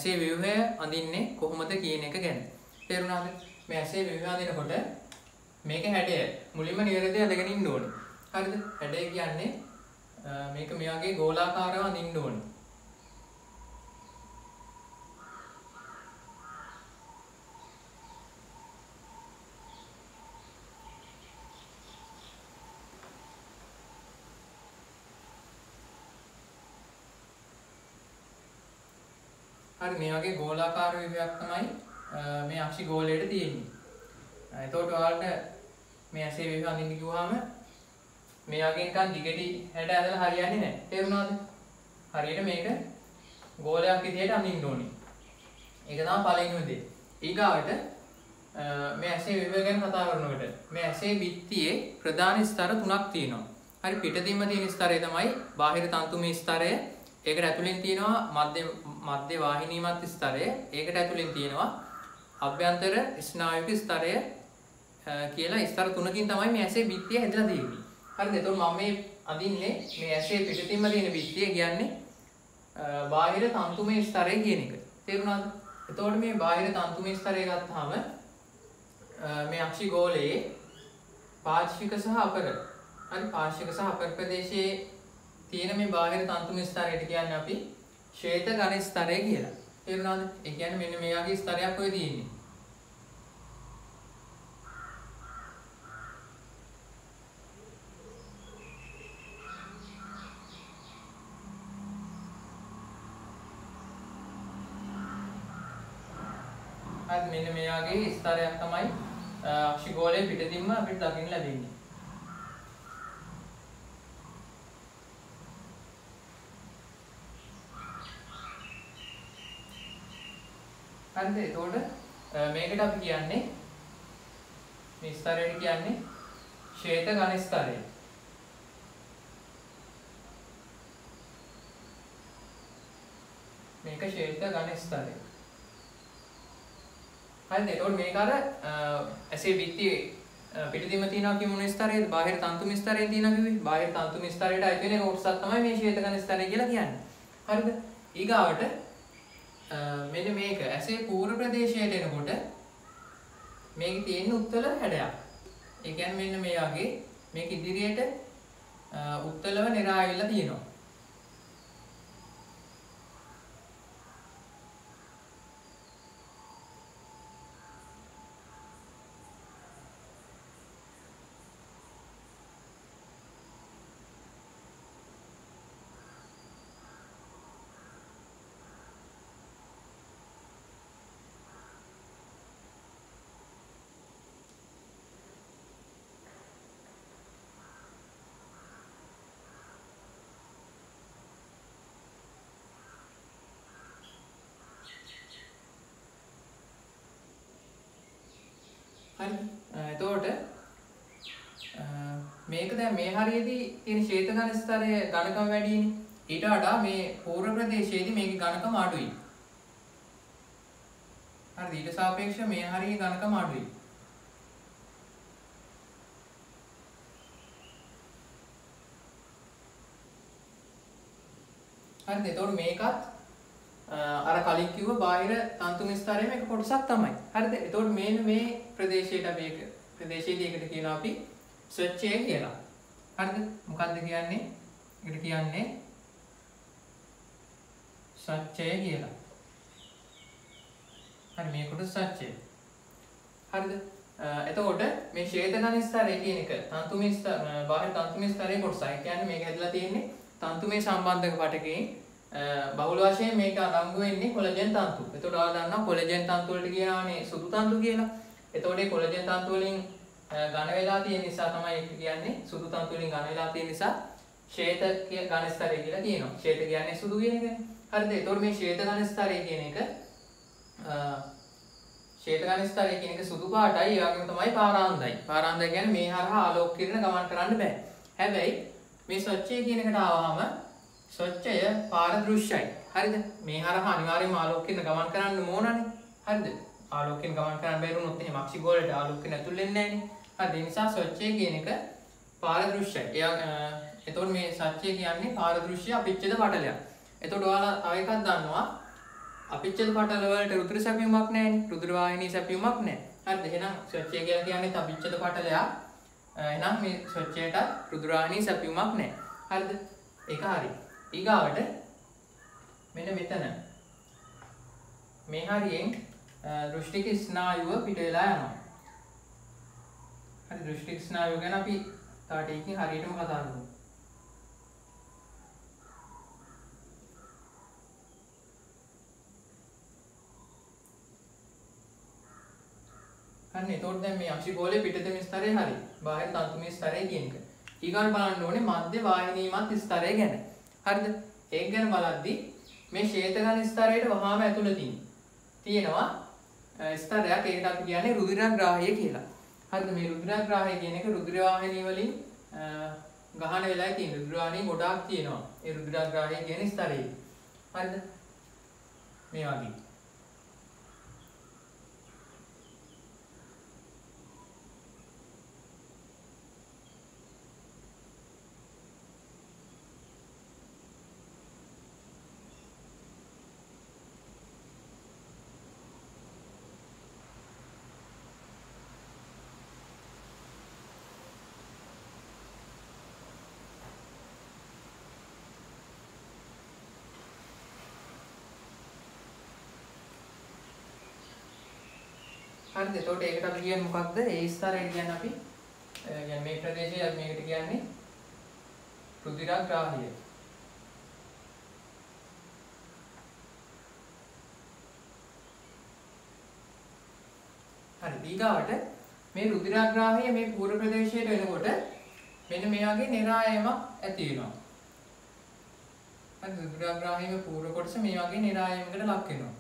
ඇසේ ව්‍යුහය අඳින්නේ කොහොමද කියන එක ගැන. තේරුණාද? මේ ඇසේ ව්‍යුහය අඳිනකොට මේක හැඩය මුලින්ම නිවැරදිව අඳගෙන ඉන්න ඕනේ. හරිද? හැඩය කියන්නේ මේක මේ වගේ ගෝලාකාරව අඳින්න ඕනේ. හරි මේ වගේ ගෝලාකාර ව්‍යුහයක් තමයි මේ අක්ෂි ගෝලයට තියෙන්නේ. එතකොට ඔයාලට මේ ඇසේ ව්‍යුහය අඳින්න කිව්වහම මේ වගේ නිකන් දිගටි හැඩ ඇදලා හරියන්නේ නැහැ. තේරුණාද? හරියට මේක ගෝලයක් විදිහට අඳින්න ඕනේ. ඒක තමයි පළවෙනිම දේ. ඊගාවට මේ ඇසේ ව්‍යුහය ගැන කතා කරනකොට මේ ඇසේ බිත්තියේ ප්‍රධාන ස්තර තුනක් තියෙනවා. හරි පිටතින්ම තියෙන ස්තරය තමයි බාහිර තන්තුමය ස්තරය. ඒකට ඇතුලෙන් තියෙනවා මධ්‍ය වාහිනීමත් ස්තරය. ඒකට ඇතුලෙන් තියෙනවා අභ්‍යන්තර ස්නායුක ස්තරය කියලා ස්තර තුනකින් තමයි මේ ඇසේ බිත්තිය හැදලා තියෙන්නේ. හරිද? එතකොට මම මේ අඳින්නේ මේ ඇසේ පිටතින්ම තියෙන බිත්තිය කියන්නේ බාහිර තන්තුමය ස්තරය කියන එක. තේරුණාද? එතකොට මේ බාහිර තන්තුමය ස්තරය ගත්තාම මේ අක්ෂි ගෝලයේ පාර්ශ්වික සහ අපර හරි පාර්ශ්වික සහ අපර ප්‍රදේශයේ තියෙන මේ බාහිර තන්තුමය ස්තරයට කියන්නේ අපි ශ්වේත ඝන ස්තරය කියලා. තේරුණාද? ඒ කියන්නේ මෙන්න මේ වගේ ස්තරයක් ඔය තියෙන්නේ. හරි මෙන්න මේ වගේ ස්තරයක් තමයි අක්ෂි ගෝලයේ පිටතින්ම අපිට දකින්න ලැබෙන්නේ. හරිද? එතකොට මේකට අපි කියන්නේ මේ ස්තරයට කියන්නේ ශ්වේත ඝන ස්තරය. මේක ශ්වේත ඝන ස්තරය. හරිද? එතකොට මේක අර ඇසේ බිත්තියේ පිටතින්ම තියෙනවා කියමු ස්තරයේද බාහිර තන්තුමය ස්තරයේ තියෙනවා කිව්වේ. බාහිර තන්තුමය ස්තරයට අයිති වෙන කොටසක් තමයි මේ ශ්වේත ඝන ස්තරය කියලා කියන්නේ. හරිද? ඊගාවට මෙන්න මේක ඇසේ පූර්ව ප්‍රදේශයට එනකොට මේකේ තියෙන උත්තල හැඩයක්. ඒ කියන්නේ මෙන්න මේ වගේ මේක ඉදිරියට උත්තලව නිරාවිලා තියෙනවා. හරි එතකොට මේක දැන් මේ හරියේදී තියෙන ශ්වේත ඝන ස්තරය ඝනකම වැඩිනේ. ඊට වඩා මේ පූර්ව ප්‍රදේශයේදී මේකේ ඝනකම අඩුයි. හරිද? ඊට සාපේක්ෂව මේ හරියේ ඝනකම අඩුයි. හරිද? එතකොට මේකත් අර කලින් කිව්ව බාහිර තන්තුමය ස්තරයේ මේක කොටසක් තමයි. හරිද? එතකොට මේ ප්‍රදේශයට අපි ඒක ප්‍රදේශයේදී ඒකට කියනවා අපි ස්වච්ඡය කියලා. හරිද? මොකක්ද කියන්නේ? ඒකට කියන්නේ ස්වච්ඡය කියලා. හරි මේ කොටස ස්වච්ඡය. හරිද? එතකොට මේ ශ්වේත ඝන ස්තරය කියන එක තන්තුමය බාහිර තන්තුමය ස්තරයේ කොටසයි. ඒ කියන්නේ මේක හැදලා තියෙන්නේ තන්තුමය සම්බන්ධක පටකයෙන් බහුල වශයෙන් මේක අඩංගු වෙන්නේ කොලජන් තන්තු. එතකොට ඔයාලා දන්නවා කොලජන් තන්තු වලට කියනවානේ සුදු තන්තු කියලා. එතකොට මේ කොලජන් තන්තු වලින් ඝන වෙලා තියෙන නිසා තමයි ඒක කියන්නේ සුදු තන්තු වලින් ඝන වෙලා තියෙන නිසා ශ්වේත ඝන ස්තරය කියලා කියනවා. ශ්වේත කියන්නේ සුදු කියන එකනේ. හරිද? එතකොට මේ ශ්වේත ඝන ස්තරය කියන එක ශ්වේත ඝන ස්තරය කියන එක සුදු පාටයි. ඒ වගේම තමයි පාරාන්දයි. පාරාන්දයි කියන්නේ මේ හරහා ආලෝක කිරණ ගමන් කරන්න බෑ. හැබැයි මේ ස්වච්ඡය කියන එකට ආවම ස්වච්ඡය පාරදෘශ්‍යයි. හරිද? මේ හරහා අනිවාර්යයෙන්ම ආලෝක කිරණ ගමන් කරන්න ඕනනේ. හරිද? ආලෝක කිරණ ගමන් කරන්න බැරි වුණොත් එහෙම අක්ෂි ගෝලයට ආලෝක කිරණ ඇතුල් වෙන්නේ නැහැනේ. හරිද? ඒ නිසා ස්වච්ඡය කියන එක පාරදෘශ්‍යයි. එතකොට මේ ස්වච්ඡය කියන්නේ පාරදෘශ්‍ය අපිච්ඡේද පටලයක්. එතකොට ඔයාලා තව එකක් දන්නවා අපිච්චද පටල වලට රුධිර සැපයුමක් නැහැනේ. රුධිර වාහිනී සැපයුමක් නැහැ. හරිද? එහෙනම් ස්වච්ඡය කියලා කියන්නේ අපිච්චද පටලයක්. එහෙනම් මේ ස්වච්ඡයට රුධිර වාහිනී සැපයුමක් නැහැ. හරිද? ඒක හරි. ඊගාවට මෙන්න මෙතන මේ හරියෙන් දෘෂ්ටික ස්නායුව පිට වෙලා යනවා. හරි දෘෂ්ටික ස්නායුව ගැන අපි තව ටිකකින් හරියටම කතා කරමු. හරි එතකොට දැන් මේ අක්ෂිගෝලයේ පිටතම ස්තරය හරි. බාහිර තන්තුමය ස්තරය කියන එක. ඊගොල්ලෝ බලන්න ඕනේ මධ්‍ය වාහිනීමත් ස්තරය ගැන. හරිද? ඒක ගැන බලද්දී මේ ශ්වේතගන ස්තරයට වහාම ඇතුළතින් තියෙනවා ස්තරයක්. ඒකට අපි කියන්නේ රුධිරග්‍රාහය කියලා. හරිද? මේ රුධිරග්‍රාහය කියන එක රුධිර වාහිනී වලින් ගහන වෙලාවේ තියෙන රුධිර වාහිනී ගොඩාක් තියෙනවා. ඒ රුධිරග්‍රාහය කියන ස්තරයේ. හරිද? මේ වගේ. හරිද? එතකොට ඒකට අපි කියන්නේ මොකක්ද? ඒ ස්තරයට කියන්නේ අපි يعني මේ ප්‍රදේශය අපි මේකට කියන්නේ රුධිරග්‍රාහය. හරි. ඊගාවට මේ රුධිරග්‍රාහය මේ පූර්ව ප්‍රදේශයට එනකොට මෙන්න මේ වගේ නිරායමක් ඇති වෙනවා. හරි. රුධිරග්‍රාහයේ පූර්ව කොටස මේ වගේ නිරායමකට ලක් වෙනවා.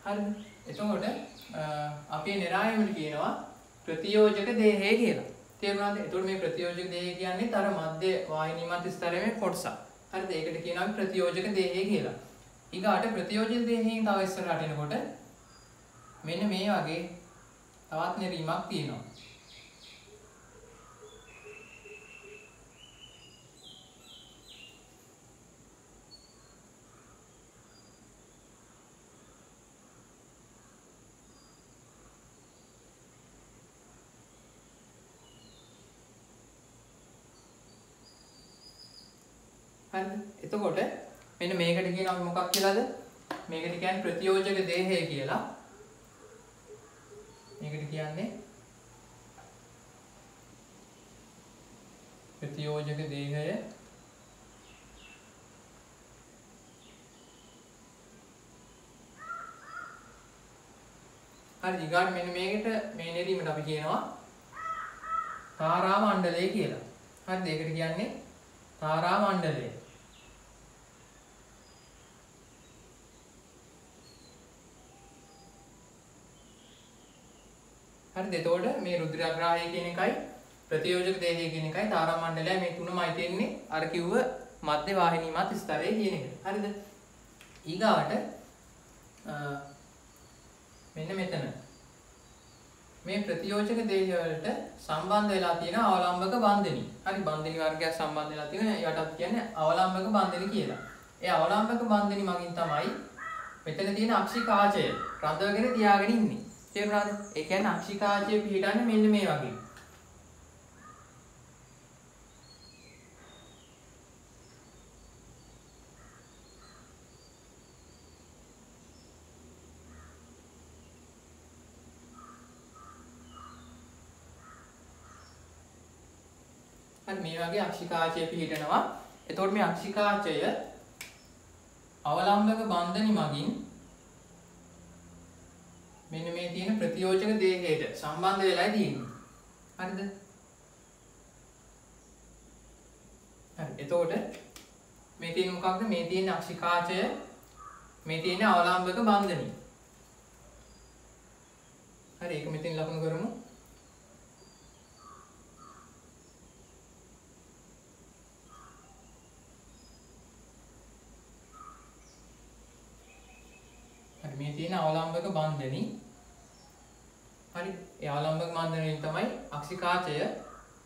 හරිද? එතකොට අපි නිරායමට කියනවා ප්‍රතියෝජක දේහය කියලා. තේරුණාද? එතකොට මේ ප්‍රතියෝජක දේහය කියන්නේ අර මධ්‍ය වාහිනී මත ස්තරයේ කොටස. හරිද? ඒකට කියනවා ප්‍රතියෝජක දේහය කියලා. ඊගාට ප්‍රතියෝජක දේහයෙන් තව ඉස්සරහට එනකොට මෙන්න මේ වගේ තවත් නිරීමක් තියෙනවා. හරිද? එතකොට මෙන්න මේකට කියනවා අපි මොකක් කියලාද? මේකට කියන්නේ ප්‍රතියෝජක දේහය කියලා. මේකට කියන්නේ ප්‍රතියෝජක දේහය. හරි. ඊගාට මෙන්න මේකට මේ නෙරීමට අපි කියනවා තාරා මණ්ඩලය කියලා. හරිද? ඒකට කියන්නේ තාරා මණ්ඩලය. හරිද? එතකොට මේ රුධිරග්‍රාහය කියන එකයි ප්‍රතියෝජක දේහය කියන එකයි තාරා මණ්ඩලය මේ තුනමයි තියෙන්නේ අර කිව්ව මධ්‍ය වාහිනී මත ස්තරයේ කියන එක. හරිද? ඊගාවට මෙන්න මෙතන මේ ප්‍රතියෝජක දේහය වලට සම්බන්ධ වෙලා තියෙන අවලම්බක බන්ධනි. හරි බන්ධනි වර්ගයක් සම්බන්ධ වෙලා තියෙන ඒවට අපි කියන්නේ අවලම්බක බන්ධනි කියලා. ඒ අවලම්බක බන්ධනි මගින් තමයි මෙතන තියෙන අක්ෂිකාචය රඳවගෙන තියාගෙන ඉන්නේ. තේරුණාද? ඒ කියන්නේ අක්ෂිකාචය පිළිටන්නේ මෙන්න මේ වගේ. මේ වගේ අක්ෂිකාචය පිහිටනවා. එතකොට මේ අක්ෂිකාචය අවලම්බක බන්ධනි මගින් මෙන්න මේ තියෙන ප්‍රතියෝජක දේහයට සම්බන්ධ වෙලා තියෙන්නේ. හරිද? හරි. එතකොට මේ තියෙන මොකක්ද? මේ තියෙන අක්ෂිකාචය, මේ තියෙන අවලම්බක බන්ධනි. හරි ඒක මෙතෙන් ලකුණු කරමු. හරි මේ තියෙන අවලම්බක බන්ධනි. හරි ඒ අවලම්බක බන්ධනයෙන් තමයි අක්ෂිකාචය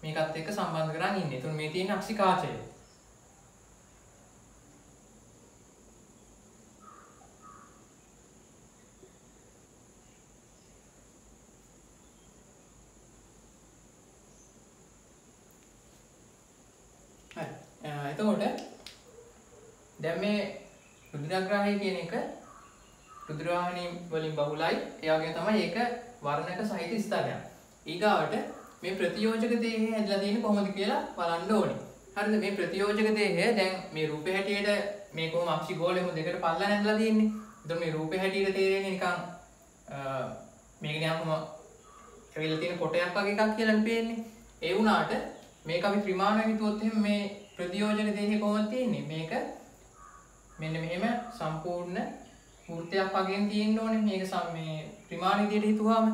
මේකත් එක්ක සම්බන්ධ කරන් ඉන්නේ. එතකොට මේ තියෙන අක්ෂිකාචය. එතකොට දැන් මේ රුධිරග්‍රාහය කියන එක රුධිරවාහිනී වලින් බහුලයි. ඒ වගේම තමයි ඒක වර්ණක සහිත ස්තරයක්. ඊගාවට මේ ප්‍රතියෝජක දේහය හැදලා තියෙන්නේ කොහොමද කියලා බලන්න ඕනේ. හරිද? මේ ප්‍රතියෝජක දේහය දැන් මේ රූපේ හැටියට මේ කොහොම අක්ෂි ගෝලෙම දෙකට පල්ලා නැදලා තියෙන්නේ. එතකොට මේ රූපේ හැටියට තේරෙන්නේ නිකන් මේක නිකම්ම ඇවිල්ලා තියෙන කොටයක් වගේ එකක් කියලානේ පේන්නේ. ඒ වුණාට මේක අපි ත්‍රිමාණ හිතුවොත් එහෙනම් මේ ප්‍රතියෝජක දේහය කොහොමද තියෙන්නේ? මේක මෙන්න මෙහෙම සම්පූර්ණ වෘත්තයක් වගේ තියෙන්න ඕනේ. මේක මේ ත්‍රිමාණ විදියට හිතුවාම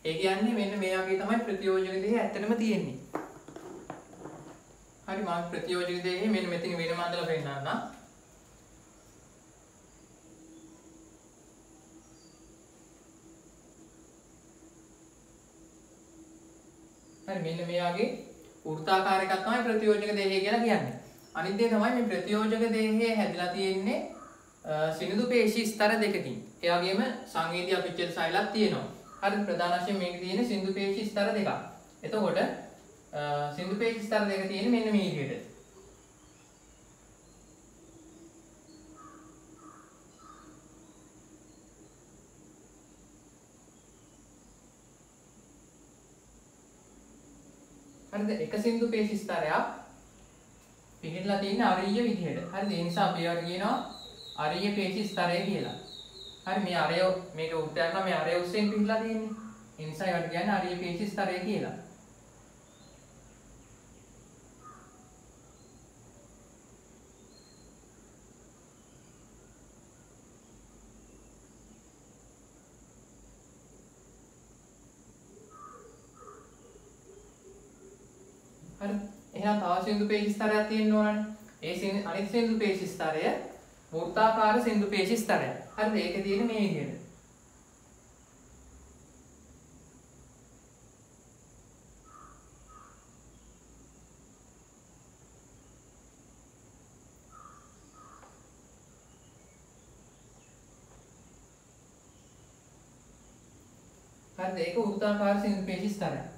ඒ කියන්නේ මෙන්න මේ වගේ තමයි ප්‍රතියෝජක දේහය ඇත්තටම තියෙන්නේ. හරි මම ප්‍රතියෝජක දේහය මෙන්න මෙතන වෙනම අඳලා පෙන්නන්නම්. හරි මෙන්න මේ වගේ වෘත්තාකාර එකක් තමයි ප්‍රතියෝජක දේහය කියලා කියන්නේ. අනිත් දේ තමයි මේ ප්‍රතියෝජක දේහය හැදලා තියෙන්නේ සිනිඳු පේශී ස්තර දෙකකින්. ඒ වගේම සංවේදී අපිච්ඡේද සෛලක් තියෙනවා. හරි ප්‍රධාන වශයෙන් මේකේ තියෙන්නේ සිනිඳු පේශී ස්තර දෙකක්. එතකොට සිනිඳු පේශී ස්තර දෙක තියෙන්නේ මෙන්න මේ විදිහට. හරිද? එක සිනිඳු පේශී ස්තරයක් පිහිටලා තියෙන අරීය විදිහට. හරිද? ඒ නිසා අපි ඒවට කියනවා අරීය පේශී ස්තරය කියලා. හරි මේ අරය මේක උද්දයන් නම් මේ අරය ඔස්සෙන් පිහිටලා තියෙන්නේ. ඒ නිසා ඒවට කියන්නේ අරීය පේශී ස්තරය කියලා. හරි එහෙනම් තව සිනිඳු පේශී ස්තරයක් තියෙන්න ඕනනේ. ඒ අනිත් සිනිඳු පේශී ස්තරය වෘත්තාකාර සිනිඳු පේශී ස්තරයක්. හරිද? ඒකේ තියෙන්නේ මේ විදිහට. හරිද? ඒක වෘත්තාකාර සිනිඳු පේශී ස්තරයක්.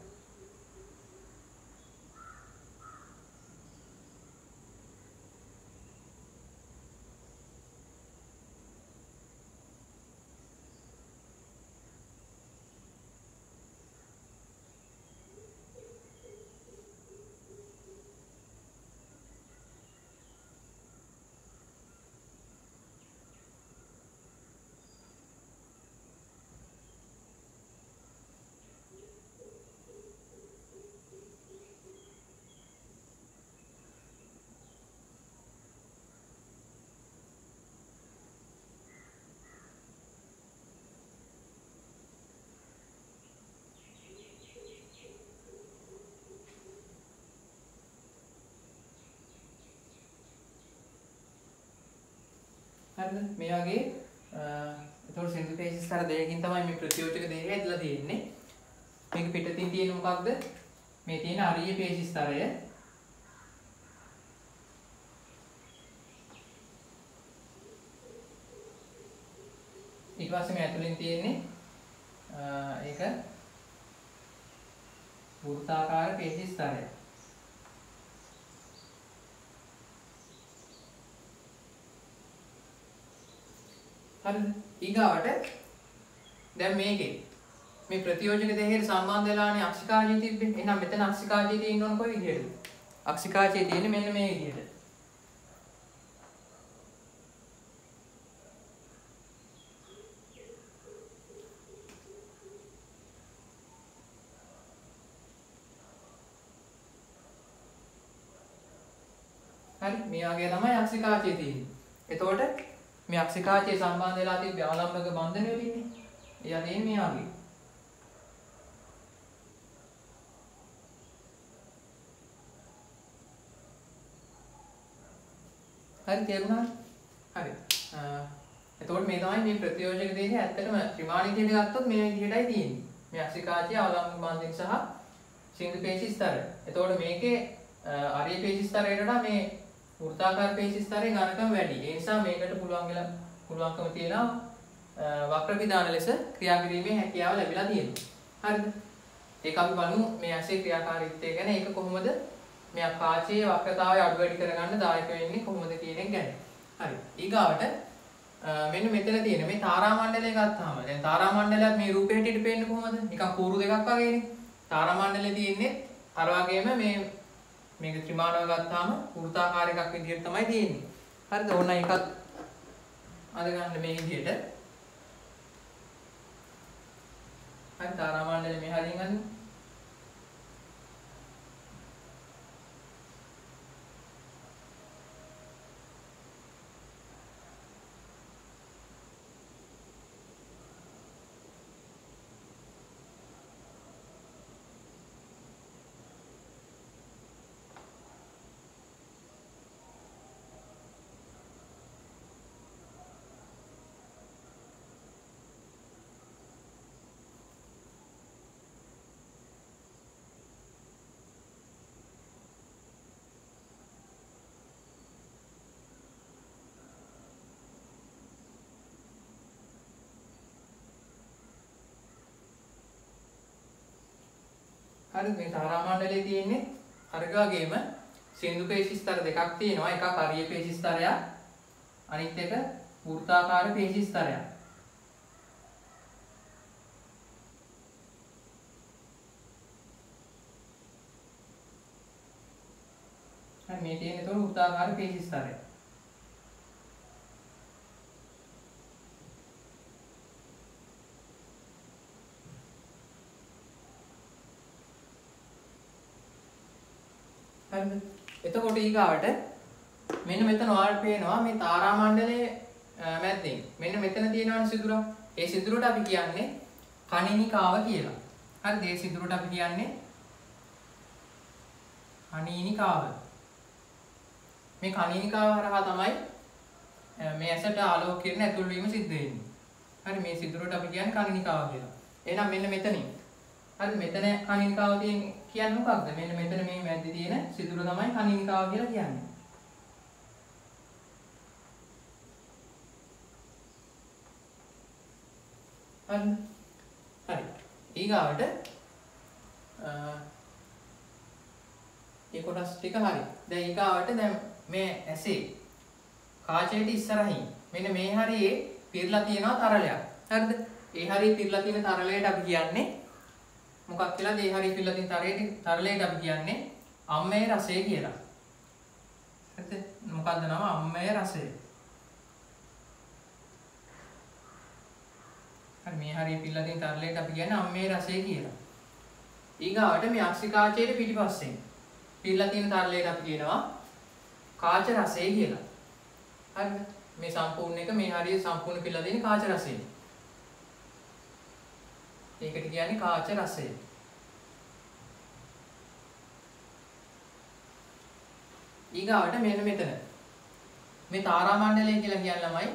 හරිද? මේ වගේ එතකොට සිනිඳු පේශී ස්තර දෙකකින් තමයි මේ ප්‍රතියෝජක දේහය ඇදලා තියෙන්නේ. මේක පිටතින් තියෙන මොකක්ද? මේ තියෙන අරීය පේශී ස්තරය. ඊට පස්සේ මේ ඇතුලින් තියෙන්නේ ඒක වෘත්තාකාර පේශී ස්තරය. හරිද? ඊගාවට දැන් මේකේ මේ ප්‍රතියෝජක දෙකේට සම්බන්ධ වෙලානේ අක්ෂිකාජය තිබ්බේ. එහෙනම් මෙතන අක්ෂිකාජය තියෙන්න ඕන කොයි විදිහටද? අක්ෂිකාජය තියෙන්නේ මෙන්න මේ විදිහට. හරි මේ වගේ තමයි අක්ෂිකාජය තියෙන්නේ. එතකොට මේ අක්ෂිකාචයේ සම්බන්ධ වෙලා තිබ්බ අවලම්බක බන්ධනය වෙලින්නේ. එයා දෙන්නේ මේ වගේ. හරි තේරුණාද? හරි. එතකොට මේ තමයි මේ ප්‍රතියෝජක දෙකේ ඇත්තටම ත්‍රිමාණිකයට ගත්තොත් මේ විදිහටයි තියෙන්නේ. මේ අක්ෂිකාචය අවලම්බ බන්ධන සහ සින්දු පේශි ස්තරය. එතකොට මේකේ අරිය පේශි ස්තරයට වඩා මේ වෘත්තාකාර පේශි ස්තරයේ ඝනකම වැඩි. ඒ නිසා මේකට පුළුවන්කම තියෙනවා වක්‍ර විධාන ලෙස ක්‍රියා කිරීමේ හැකියාව ලැබිලා තියෙනවා. හරිද? ඒක අපි බලමු මේ ඇසේ ක්‍රියාකාරීත්වය ගැන. ඒක කොහොමද මේ කාචයේ වක්‍රතාවය අඩු වැඩි කරගන්න දායක වෙන්නේ කොහොමද කියන එක ගැන. හරි. ඊගාවට මෙන්න මෙතන තියෙන මේ තාරා මණ්ඩලය ගත්තාම දැන් තාරා මණ්ඩලයත් මේ රූපේ හැටියට පේන්නේ කොහොමද? නිකන් කූරු දෙකක් වගේනේ. තාරා මණ්ඩලේ තියෙන්නේ අර වගේම මේක ත්‍රිමාණව ගත්තාම වෘත්තාකාර එකක් විදිහට තමයි තියෙන්නේ. හරිද? ඕන එකක් අද ගන්න මේ විදිහට. හරි තාරා මණ්ඩලේ මේ හරියෙන් ගන්න. හරි මේ තාරා මණ්ඩලයේ තියෙන්නේ අරග වගේම සින්දු පේශි ස්තර දෙකක් තියෙනවා. එකක් අරිය පේශි ස්තරයක්, අනිත් එක වෘත්තාකාර පේශි ස්තරයක්. හරි මේ තියෙන්නේ ඒතකොට වෘත්තාකාර පේශි ස්තරය. එතකොට ඊගාවට මෙන්න මෙතන ඔයාලට පේනවා මේ තාරා මණ්ඩලයේ මැද්දෙන් මෙන්න මෙතන තියෙනවනේ සිදුරක්. ඒ සිදුරට අපි කියන්නේ කණිනිකාව කියලා. හරිද? ඒ සිදුරට අපි කියන්නේ කණිනිකාව. මේ කණිනිකාව හරහා තමයි මේ ඇසට ආලෝක කිරණ ඇතුල් වීම සිද්ධ වෙන්නේ. හරි මේ සිදුරට අපි කියන්නේ කණිනිකාව කියලා. එහෙනම් මෙන්න මෙතනින් හරි මෙතන කණිනිකාව කියන්නේ මොකක්ද? මෙන්න මෙතන මේ මැද්දේ තියෙන සිදුර තමයි කණිනිකාව කියලා කියන්නේ. හරි. ඊගාවට ඒ කොටස් ටික හරි. දැන් ඊගාවට දැන් මේ ඇසේ කාචයට ඉස්සරහින් මෙන්න මේ හරියේ පිරලා තියෙනවා තරලයක්. හරිද? ඒ හරියේ පිරලා තියෙන තරලයට අපි කියන්නේ මොකක් කියලාද? ඒ හරිය පිරලා තියෙන තරලයට අපි කියන්නේ අම්මේ රසය කියලා. හරිද? මොකක්ද නම? අම්මේ රසය. හරි මේ හරිය පිරලා තියෙන තරලයට අපි කියන්නේ අම්මේ රසය කියලා. ඊගාවට මේ අක්ෂිකාචයේ පිටිපස්සෙන් පිරලා තියෙන තරලයට අපි කියනවා කාච රසය කියලා. හරිද? මේ සම්පූර්ණ එක මේ හරිය සම්පූර්ණ පිරලා තියෙන කාච රසය. ඒකට කියන්නේ කාච රසය. ඊගාවට මෙන්න මෙතන මේ තාරා මණ්ඩලය කියලා කියන ළමයි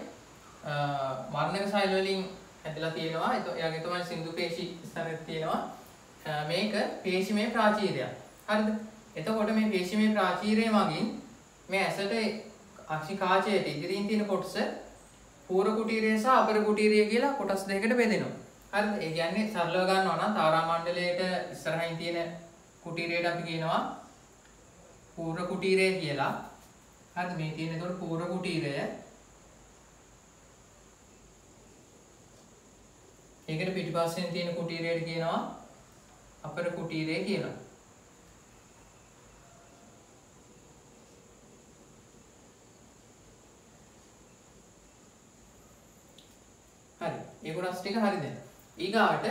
වර්ණක සෛල වලින් ඇදලා තියෙනවා. එයාගේ තමයි සින්දු පේශි ස්තරයක් තියෙනවා. මේක පේශිමය ප්‍රාචීරයක්. හරිද? එතකොට මේ පේශිමය ප්‍රාචීරය මගින් මේ ඇසට අක්ෂිකාචයට ඉදිරියෙන් තියෙන කොටස පූර්ව කුටීරය සහ අපර කුටීරය කියලා කොටස් දෙකකට බෙදෙනවා. හරිද? ඒ කියන්නේ සරලව ගන්නවා නම් තාරා මණ්ඩලයට ඉස්සරහින් තියෙන කුටීරයට අපි කියනවා පූර්ව කුටීරය කියලා. හරිද? මේ තියෙන ඒතකොට පූර්ව කුටීරය. ඒකට පිටිපස්සෙන් තියෙන කුටීරයට කියනවා අපර කුටීරය කියලා. හරි. ඒ කොටස් ටික හරිද? ඊගාට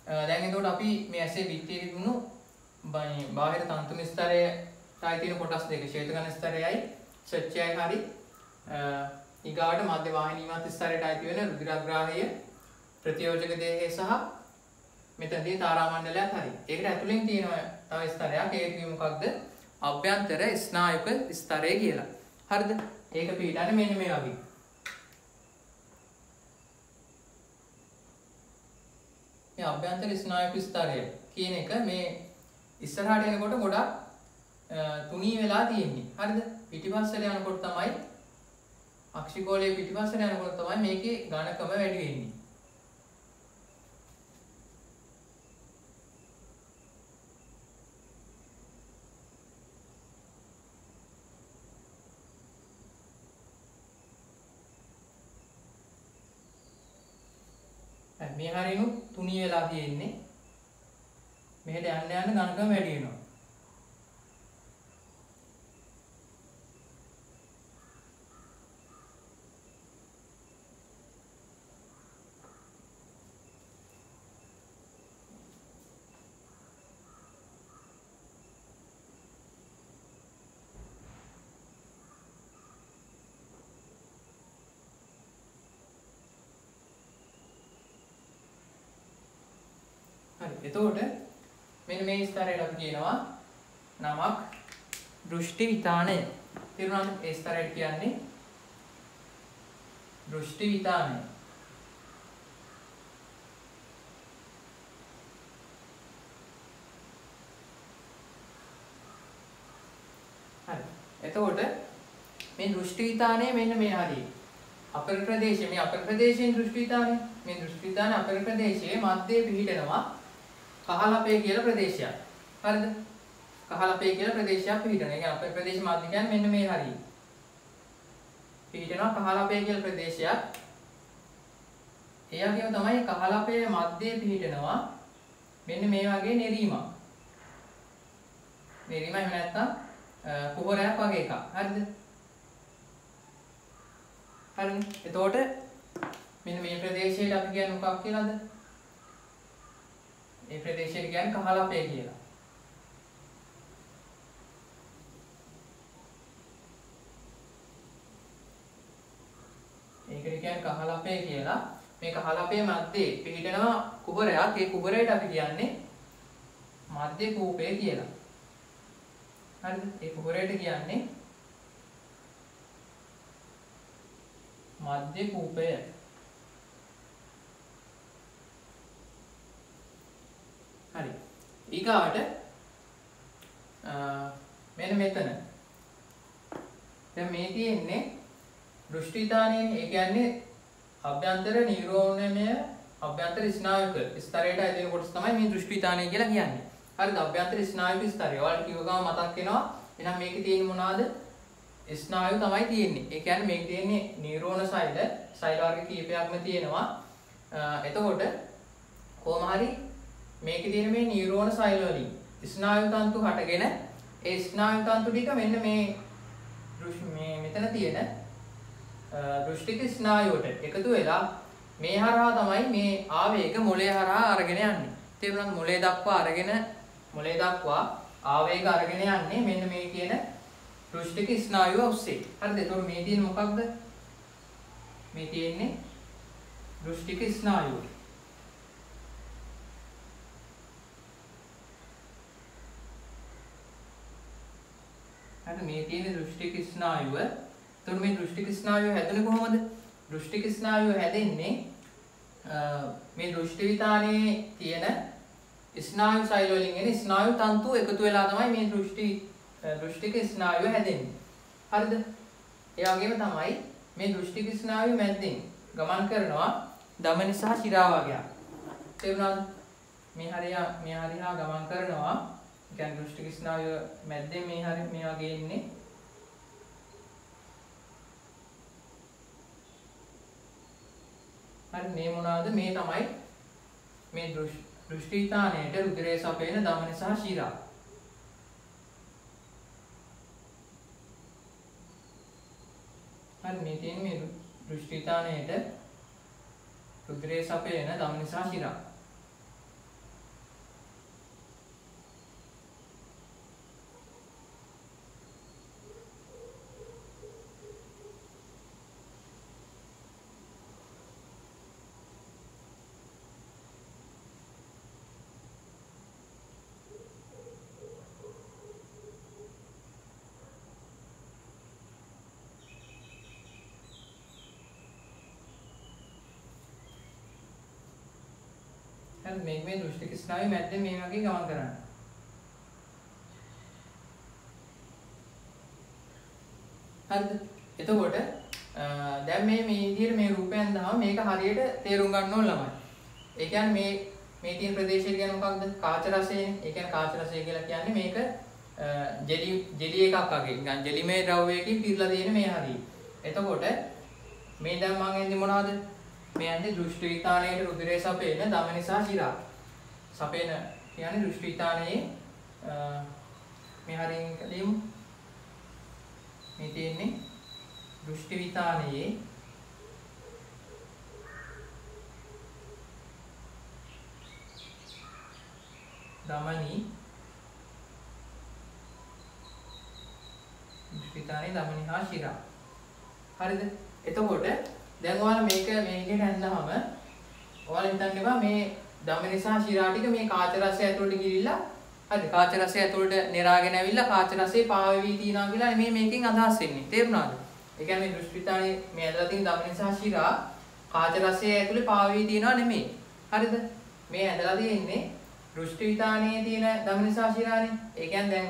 දැන් එතකොට අපි මේ ඇසේ පිටියේ තිබුණු බාහිර තන්තු ස්තරයේ තායි තියෙන කොටස් දෙක ශ්වේතකණ ස්තරයයි ස්වච්ඡයයි හරි. ඊගාට මධ්‍ය වාහිනීමත් ස්තරයට අයිති වෙන රුධිරග්‍රාහය ප්‍රතියෝජක දේහය සහ මෙතනදී තාරා මණ්ඩලයත් හරි. ඒකට ඇතුලෙන් තියෙන තව ස්තරයක් ඒක මොකක්ද? අභ්‍යන්තර ස්නායුක ස්තරය කියලා. හරිද? ඒක පිටන්නේ මෙන්න මේ වගේ. මේ අභ්‍යන්තර ස්නායු විස්තරය කියන එක මේ ඉස්සරහට යනකොට ගොඩක් තුනී වෙලා තියෙන්නේ. හරිද? පිටිපස්සට යනකොට තමයි අක්ෂිගෝලයේ පිටිපස්සට යනකොට තමයි මේකේ ඝනකම වැඩි වෙන්නේ. මේ හරිනුත් තුනී වෙලා තියෙන්නේ. මෙහෙට යන්න යන්න ඝනකම වැඩි වෙනවා. එතකොට මෙන්න මේ ස්තරයට අපි කියනවා නමක් දෘෂ්ටි විතානය. තේරුණාද? ඒ ස්තරයට කියන්නේ දෘෂ්ටි විතානය. හරි. එතකොට මේ දෘෂ්ටි විතානය මෙන්න මේ හරිය. අපර ප්‍රදේශයේ මේ අපර ප්‍රදේශයෙන් දෘෂ්ටි විතානය මේ දෘෂ්ටි විතානය අපර ප්‍රදේශයේ මැදේ පිහිටනවා කහලපේ කියලා ප්‍රදේශයක්. හරිද? කහලපේ කියලා ප්‍රදේශයක් පිහිටන. ඒ කියන්නේ අපේ ප්‍රදේශ මැද කියන්නේ මෙන්න මේ හරිය. පිහිටනවා කහලපේ කියලා ප්‍රදේශයක්. ඒ වගේම තමයි කහලපේ මැදේ පිහිටනවා මෙන්න මේ වගේ නෙරීමක්. නෙරීම එහෙම නැත්නම් කුහරයක් වගේ එකක්. හරිද? හරිනේ. එතකොට මෙන්න මේ ප්‍රදේශයට අපි කියන්නේ මොකක් කියලාද? මේ ප්‍රදේශයට කියන්නේ කහලපේ කියලා. ඒකට කියන්නේ කහලපේ කියලා. මේ කහලපේ මැද්දේ පිහිටනවා කුබරයක්. ඒ කුබරයට අපි කියන්නේ මධ්‍ය කූපය කියලා. හරිද? ඒ කුබරයට කියන්නේ මධ්‍ය කූපය. හරි. ඊගාට මෙන්න මෙතන. දැන් මේ තියෙන්නේ දෘෂ්ටිතානයේ. ඒ කියන්නේ අභ්‍යන්තර නියුරෝනමය අභ්‍යන්තර ස්නායුක ස්තරයට ඇදෙන කොටස තමයි මේ දෘෂ්ටිතානය කියලා කියන්නේ. හරිද? අභ්‍යන්තර ස්නායුක ස්තරය. ඔයාලට කිව්ව ගමන් මතක් වෙනවා. එහෙනම් මේකේ තියෙන්නේ මොනවාද? ස්නායු තමයි තියෙන්නේ. ඒ කියන්නේ මේකේ තියෙන්නේ නියුරෝන සෛල වර්ග කීපයක්ම තියෙනවා. එතකොට කොහොම හරි මේකේ තියෙන මේ නියුරෝන සෛල වලින් ස්නායු තන්තු හටගෙන ඒ ස්නායු තන්තු ටික මෙන්න මේ මෙතන තියෙන දෘෂ්ටික ස්නායුවට එකතු වෙලා මේ හරහා තමයි මේ ආවේග මොළය හරහා අරගෙන යන්නේ. තේරුණාද? මොළය දක්වා ආවේග අරගෙන යන්නේ මෙන්න මේ කියන දෘෂ්ටික ස්නායුව ඔස්සේ. හරිද? එතකොට මේ තියෙන්නේ මොකක්ද? මේ තියෙන්නේ දෘෂ්ටික ස්නායුව. හරිද? මේ තියෙන්නේ දෘෂ්ටික ස්නායුව. එතකොට මේ දෘෂ්ටික ස්නායුව හැදෙන්නේ කොහොමද? දෘෂ්ටික ස්නායුව හැදෙන්නේ මේ දෘෂ්ටි විතානයේ තියෙන ස්නායු සෛල වලින් එන ස්නායු තන්තු එකතු වෙලා තමයි මේ දෘෂ්ටික ස්නායුව හැදෙන්නේ. හරිද? ඒ වගේම තමයි මේ දෘෂ්ටික ස්නායුව මැද්දෙන් ගමන් කරනවා ධමනි සහ ශිරා වර්ගයක්. තේරුණාද? මේ හරියා ගමන් කරනවා. ඒ කියන්නේ දෘෂ්ටික ස්නායුව මැද්දෙන් මේ වගේ ඉන්නේ. හරි, මේ මොනවාද? මේ තමයි මේ දෘෂ්ටිතානයට රුධිරය සපයන ධමනි සහ ශිරා. හරි, මේ තියෙන මේ දෘෂ්ටිතානයට රුධිරය සපයන ධමනි සහ ශිරා. හරි මේ දෘෂ්ටික ස්නායු මැද්දෙන් මේ වගේ ගමන් කරන්නේ. හරිද? එතකොට දැන් මේ විදිහට මේ රූපයන් දාම මේක හරියට තේරුම් ගන්න ඕන ළමයි. ඒ කියන්නේ මේ තියෙන ප්‍රදේශය කියන්නේ මොකක්ද? කාච රසයනේ. ඒ කියන්නේ කාච රසය කියලා කියන්නේ මේක ජෙලි එකක් වගේ. නිකන් ජෙලිමය ද්‍රව්‍යයකින් පිරලා තියෙන මේ හරිය. එතකොට මේ දැන් මම එන්නේ මොනවද? මේ යන්නේ දෘෂ්ටි විතානයේ රුධිරය සපේන දමන නිසා ශිරා. සපේන කියන්නේ දෘෂ්ටි විතානයේ මේ හරියෙන් කලෙමු. මේ තියෙන්නේ දෘෂ්ටි විතානයේ දමනී දෘෂ්ටි විතානයේ දමනී හා ශිරා. හරිද? එතකොට දැන් ඔයාලා මේක මේකට ඇඳනහම ඔයාලා හිතන්න එපා මේ දමනී සහ ශිරා ටික මේ කාච රසය ඇතුළට ගිහිල්ලා හරි කාච රසය ඇතුළට නිරාගෙන ඇවිල්ලා කාච රසයේ පාවෙවි තියනවා කියලා මේ මේකෙන් අදහස් වෙන්නේ. තේරුණාද? ඒ කියන්නේ මේ දෘෂ්ටි විතානයේ මේ ඇදලා තියෙන දමනී සහ ශිරා කාච රසයේ ඇතුළේ පාවෙවි තියනවා නෙමෙයි. හරිද? මේ ඇදලා තියෙන්නේ දෘෂ්ටි විතානයේ තියෙන දමනී සහ ශිරානේ. ඒ කියන්නේ දැන්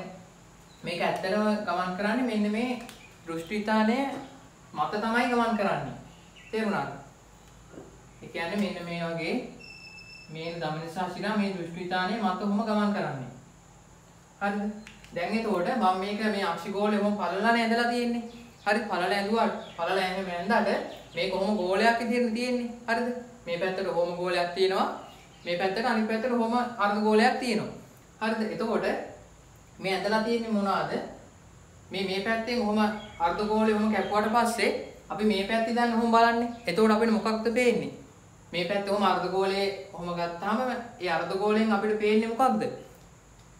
මේක ඇත්තටම ගමන් කරන්නේ මෙන්න මේ දෘෂ්ටි විතානයේ මත තමයි ගමන් කරන්නේ. තේරුණාද? ඒ කියන්නේ මෙන්න මේ වගේ මේ දමනී සහ ශිරා මේ දෘෂ්ටි විතානයේ මත කොහොම ගමන් කරන්නේ. හරිද? දැන් එතකොට මම මේක මේ අක්ෂිගෝලෙ කොහොම පළලනේ ඇඳලා තියෙන්නේ. හරි පළල ඇඳුවාට පළල එහෙම ඇඳලාට මේ කොහොම ගෝලයක් විදිහට තියෙන්නේ. හරිද? මේ පැත්තට කොහොම ගෝලයක් තියෙනවා. මේ පැත්තට අනිත් පැත්තට කොහොම අර්ධ ගෝලයක් තියෙනවා. හරිද? එතකොට මේ ඇඳලා තියෙන්නේ මොනවාද? මේ පැත්තෙන් කොහොම අර්ධ ගෝලෙ කොහොම කැපුවාට පස්සේ අපි මේ පැත්තේ දැන් කොහොම බලන්නේ. එතකොට අපිට මොකක්ද පේන්නේ? මේ පැත්තේ කොහොම අර්ධ ගෝලයේ කොහොම ගත්තාම ඒ අර්ධ ගෝලයෙන් අපිට පේන්නේ මොකක්ද?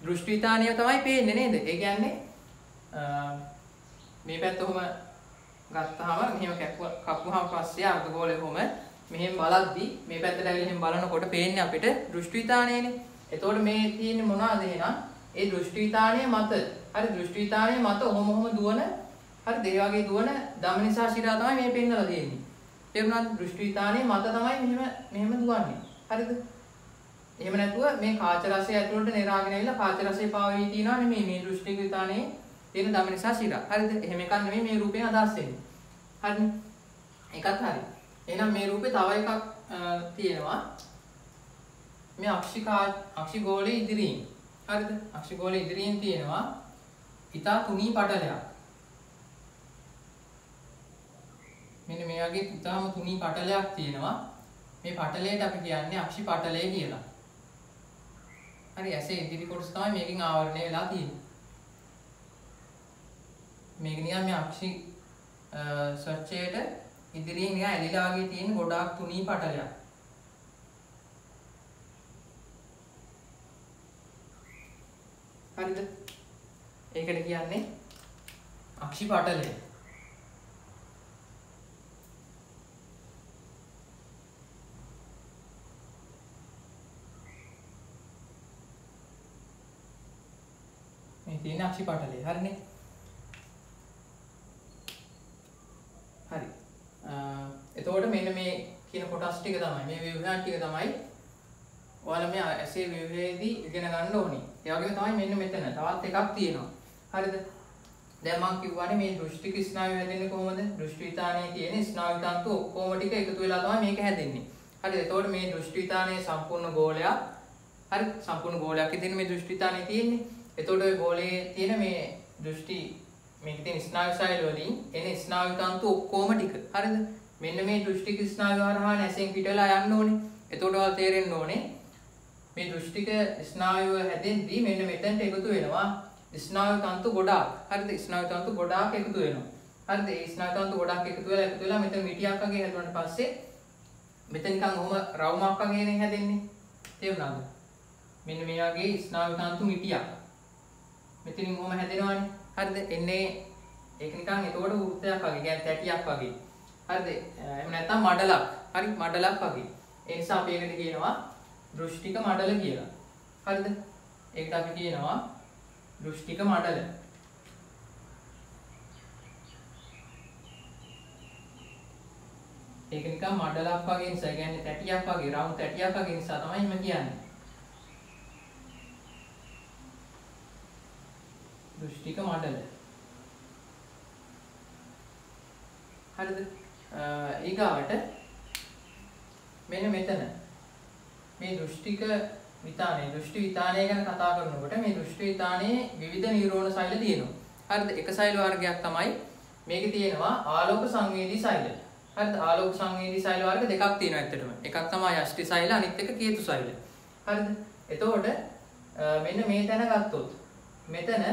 දෘෂ්ටි විතානිය තමයි පේන්නේ නේද? ඒ කියන්නේ මේ පැත්ත කොහොම ගත්තාම මෙහෙම කපුවාම පස්සේ අර්ධ ගෝලය කොහොම මෙහෙම බලද්දි මේ පැත්තට ඇවිල්ලා එහෙම බලනකොට පේන්නේ අපිට දෘෂ්ටි විතානයනේ. එතකොට මේ තියෙන්නේ මොනවද එහෙනම්? ඒ දෘෂ්ටි විතානයේ මත. හරි දෘෂ්ටි විතානයේ මත ඔහොම දුවන හරිද? ඒ වගේ දුවන දමනී සහ ශිරා තමයි මේ පෙන්නලා තියෙන්නේ. තේරුණාද? දෘෂ්ටි විතානයේ මත තමයි මෙහෙම දුවන්නේ. හරිද? එහෙම නැතුව මේ කාච රසය ඇතුළට නිරාගෙන ඇවිල්ලා කාච රසයේ පාවෙවි තියනවා නෙමෙයි මේ දෘෂ්ටි විතානයේ තියෙන දමනී සහ ශිරා. හරිද? එහෙම එකක් නෙමෙයි මේ රූපයෙන් අදහස් වෙන්නේ. හරිනේ? ඒකත් හරි. එහෙනම් මේ රූපේ තව එකක් තියෙනවා. මේ අක්ෂිගෝලයේ ඉදිරියෙන්. හරිද? අක්ෂිගෝලයේ ඉදිරියෙන් තියෙනවා ඊතා තුනී පටලයක්. මෙන්න මේ වගේ ඊතාම තුනී පටලයක් තියෙනවා. මේ පටලයට අපි කියන්නේ අක්ෂි පටලය කියලා. හරි ඇසේ ඉදිරි කොටස තමයි මේකෙන් ආවරණය වෙලා තියෙන්නේ. මේක නිකන් මේ අක්ෂි ස්වච්ඡයට ඉදිරියෙන් නිකන් ඇලිලා වගේ තියෙන ගොඩාක් තුනී පටලයක්. හරිද? ඒකට කියන්නේ අක්ෂි පටලය. මේ තියෙන අක්ෂි පටලය. හරිනේ? හරි. එතකොට මෙන්න මේ කියන කොටස් ටික තමයි මේ විවහාර ටික තමයි ඔයාලා මේ ඇසේ විවහයේදී ඉගෙන ගන්න ඕනේ. ඒ වගේම තමයි මෙන්න මෙතන තවත් එකක් තියෙනවා. හරිද? දැන් මම කිව්වානේ මේ දෘෂ්ටික ස්නායු හැදෙන්නේ කොහොමද? දෘෂ්ටි විතානයේ තියෙන ස්නායු තන්තු ඔක්කොම ටික එකතු වෙලා තමයි මේක හැදෙන්නේ. හරිද? එතකොට මේ දෘෂ්ටි විතානයේ සම්පූර්ණ ගෝලයක් හරි සම්පූර්ණ ගෝලයක් ඉදින් මේ දෘෂ්ටි විතානයේ තියෙන්නේ. එතකොට ওই ගෝලයේ තියෙන මේ දෘෂ්ටි මේකේ තියෙන ස්නායු සෛල වලින් එන ස්නායු තන්තු ඔක්කොම ටික. හරිද? මෙන්න මේ දෘෂ්ටික ස්නායු හරහා නැසෙන් පිටලා යන්න ඕනේ. එතකොට ඔයාලා තේරෙන්න ඕනේ මේ දෘෂ්ටික ස්නායුව හැදෙද්දී මෙන්න මෙතනට එකතු වෙනවා ස්නායු තන්තු ගොඩාක්. හරිද? ස්නායු තන්තු ගොඩාක් එකතු වෙනවා. හරිද? ඒ ස්නායු තන්තු ගොඩාක් එකතු වෙලා මෙතන මිටියක් වගේ හැදුවාට පස්සේ මෙතන නිකන් ඔහම රවුමක් වගේනේ හැදෙන්නේ. තේරුණාද? මෙන්න මේ වගේ ස්නායු තන්තු මිටියක්. මෙතනින් ඔහම හැදෙනවානේ. හරිද? එන්නේ ඒක නිකන් එතකොට වෘත්තයක් වගේ, කියන්නේ තැටියක් වගේ. හරිද? එහෙම නැත්නම් මඩලක්. හරි මඩලක් වගේ. ඒ නිසා අපි ඒකට කියනවා දෘෂ්ටික මඩල කියලා. හරිද? ඒකට අපි කියනවා දෘෂ්ටික මඩල. ඒක නිකන් මඩලක් වගේ නිසා, ඒ කියන්නේ තැටියක් වගේ, රවුම් තැටියක් වගේ නිසා තමයි මම කියන්නේ. දෘෂ්ටික මඩල. හරිද? ඊගාවට මෙන්න මෙතන මේ දෘෂ්ටික විතානේ, දෘෂ්ටි විතානය ගැන කතා කරනකොට මේ දෘෂ්ටි විතානයේ විවිධ නියුරෝන සෛල තියෙනවා. හරිද? එක සෛල වර්ගයක් තමයි මේකේ තියෙනවා ආලෝක සංවේදී සෛල. හරිද? ආලෝක සංවේදී සෛල වර්ග දෙකක් තියෙනවා ඇත්තටම. එකක් තමයි යෂ්ටි සෛල, අනිත් එක කේතු සෛල. හරිද? එතකොට මෙන්න මේ තැන ගත්තොත් මෙතන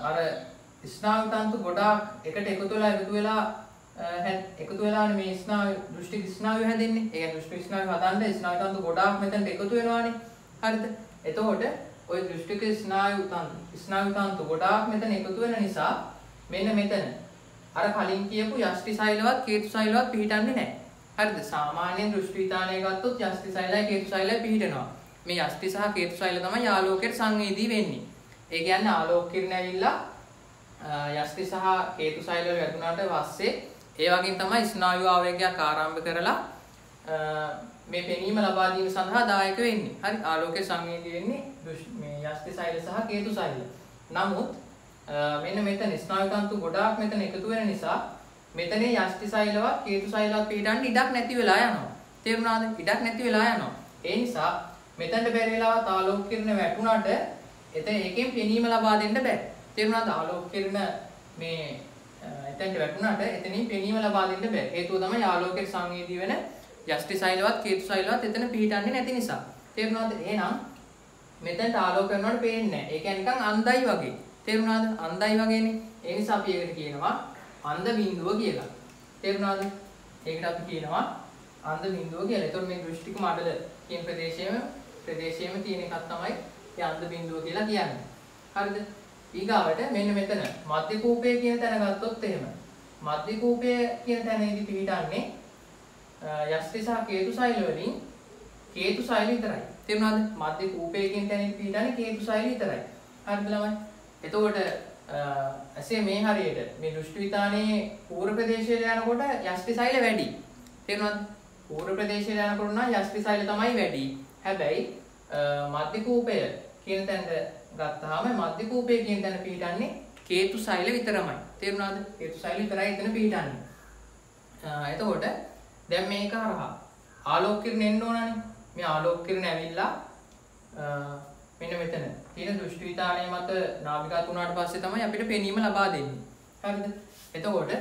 අර ස්නායු තන්තු ගොඩාක් එකට එකතු වෙලානේ මේ ස්නායු දෘෂ්ටි ස්නායු හැදෙන්නේ. ඒ කියන්නේ දෘෂ්ටි ස්නායු හදන්න ස්නායු තන්තු ගොඩාක් මෙතනට එකතු වෙනවානේ. හරිද? එතකොට ওই දෘෂ්ටික ස්නායු තන්තු ගොඩාක් මෙතන එකතු වෙන නිසා මෙන්න මෙතන අර කලින් කියපු යෂ්ටි සෛලවත් කේතු සෛලවත් පිහිටන්නේ නැහැ. හරිද? සාමාන්‍යයෙන් දෘෂ්ටි විතානය ගත්තොත් යෂ්ටි සෛලයි කේතු සෛලයි පිහිටනවා. මේ යෂ්ටි සහ කේතු සෛල තමයි ආලෝකයට සංවේදී වෙන්නේ. ඒ කියන්නේ ආලෝක කිරණ ඇවිල්ලා යෂ්ටි සහ කේතු සෛල වල වැටුණාට පස්සේ ඒ වගේම තමයි ස්නායු ආවේගයක් ආරම්භ කරලා මේ පෙනීම ලබා දීම සඳහා දායක වෙන්නේ. හරි? ආලෝකයේ සංවේදී වෙන්නේ මේ යෂ්ටි සෛල සහ කේතු සෛල. නමුත් මෙන්න මෙතන ස්නායු තන්තු ගොඩාක් මෙතන එකතු වෙන නිසා මෙතනේ යෂ්ටි සෛලවත් කේතු සෛලවත් පිටින් ඉඩක් නැති වෙලා යනවා. තේරුණාද? ඉඩක් නැති වෙලා යනවා. ඒ නිසා මෙතනට බැරි වෙලාවත් ආලෝක කිරණ වැටුණාට එතන එකෙන් පෙනීම ලබා දෙන්න බෑ. තේරුණාද? ආලෝක කිරණ මේ එතනට වැටුණාට එතනින් පෙනීම ලබා දෙන්න බෑ. හේතුව තමයි ආලෝකයට සංවේදී වෙන යෂ්ටි සෛලවත් කේතු සෛලවත් එතන පිහිටන්නේ නැති නිසා. තේරුණාද? එහෙනම් මෙතනට ආලෝක කරනකොට පේන්නේ නැහැ. ඒ කියන්නේ නිකන් අන්ධයි වගේ. තේරුණාද? අන්ධයි වගේනේ. ඒ නිසා අපි ඒකට කියනවා අන්ධ බිඳුව කියලා. තේරුණාද? ඒකට අපි කියනවා අන්ධ බිඳුව කියලා. ඒතකොට මේ දෘෂ්ටික මඩල කියන ප්‍රදේශයේම තියෙන එකක් තමයි මේ අන්ධ බිඳුව කියලා කියන්නේ. හරිද? ඊගාවට මෙන්න මෙතන මධ්‍ය කූපය කියන තැන ගත්තොත් එහෙම මධ්‍ය කූපය කියන තැනේදී පිහිටන්නේ යෂ්ටි සහ කේතු සෛල වලින් කේතු සෛල විතරයි. තේරුණාද? මධ්‍ය කූපය කියන තැනේදී පිහිටන්නේ කේතු සෛල විතරයි. හරිද ළමයි? එතකොට ඇසේ මේ හරියට මේ දෘෂ්ටි විතානයේ පූර්ව ප්‍රදේශයට යනකොට යෂ්ටි සෛල වැඩි. තේරුණාද? පූර්ව ප්‍රදේශයට යනකොට නම් යෂ්ටි සෛල තමයි වැඩි. හැබැයි මධ්‍ය කූපය කියන තැනට ගත්තාම මධ්‍ය කූපය කියන තැන පිහිටන්නේ කේතු සෛල විතරමයි. තේරුණාද? කේතු සෛල විතරයි එතන පිහිටන්නේ. එතකොට දැන් මේක හරහා ආලෝක කිරණ එන්න ඕනනේ. මේ ආලෝක කිරණ ඇවිල්ලා මෙන්න මෙතන තියෙන දෘෂ්ටි විතානයේ මත නාභිගත වුණාට පස්සේ තමයි අපිට පෙනීම ලබා දෙන්නේ. හරිද? එතකොට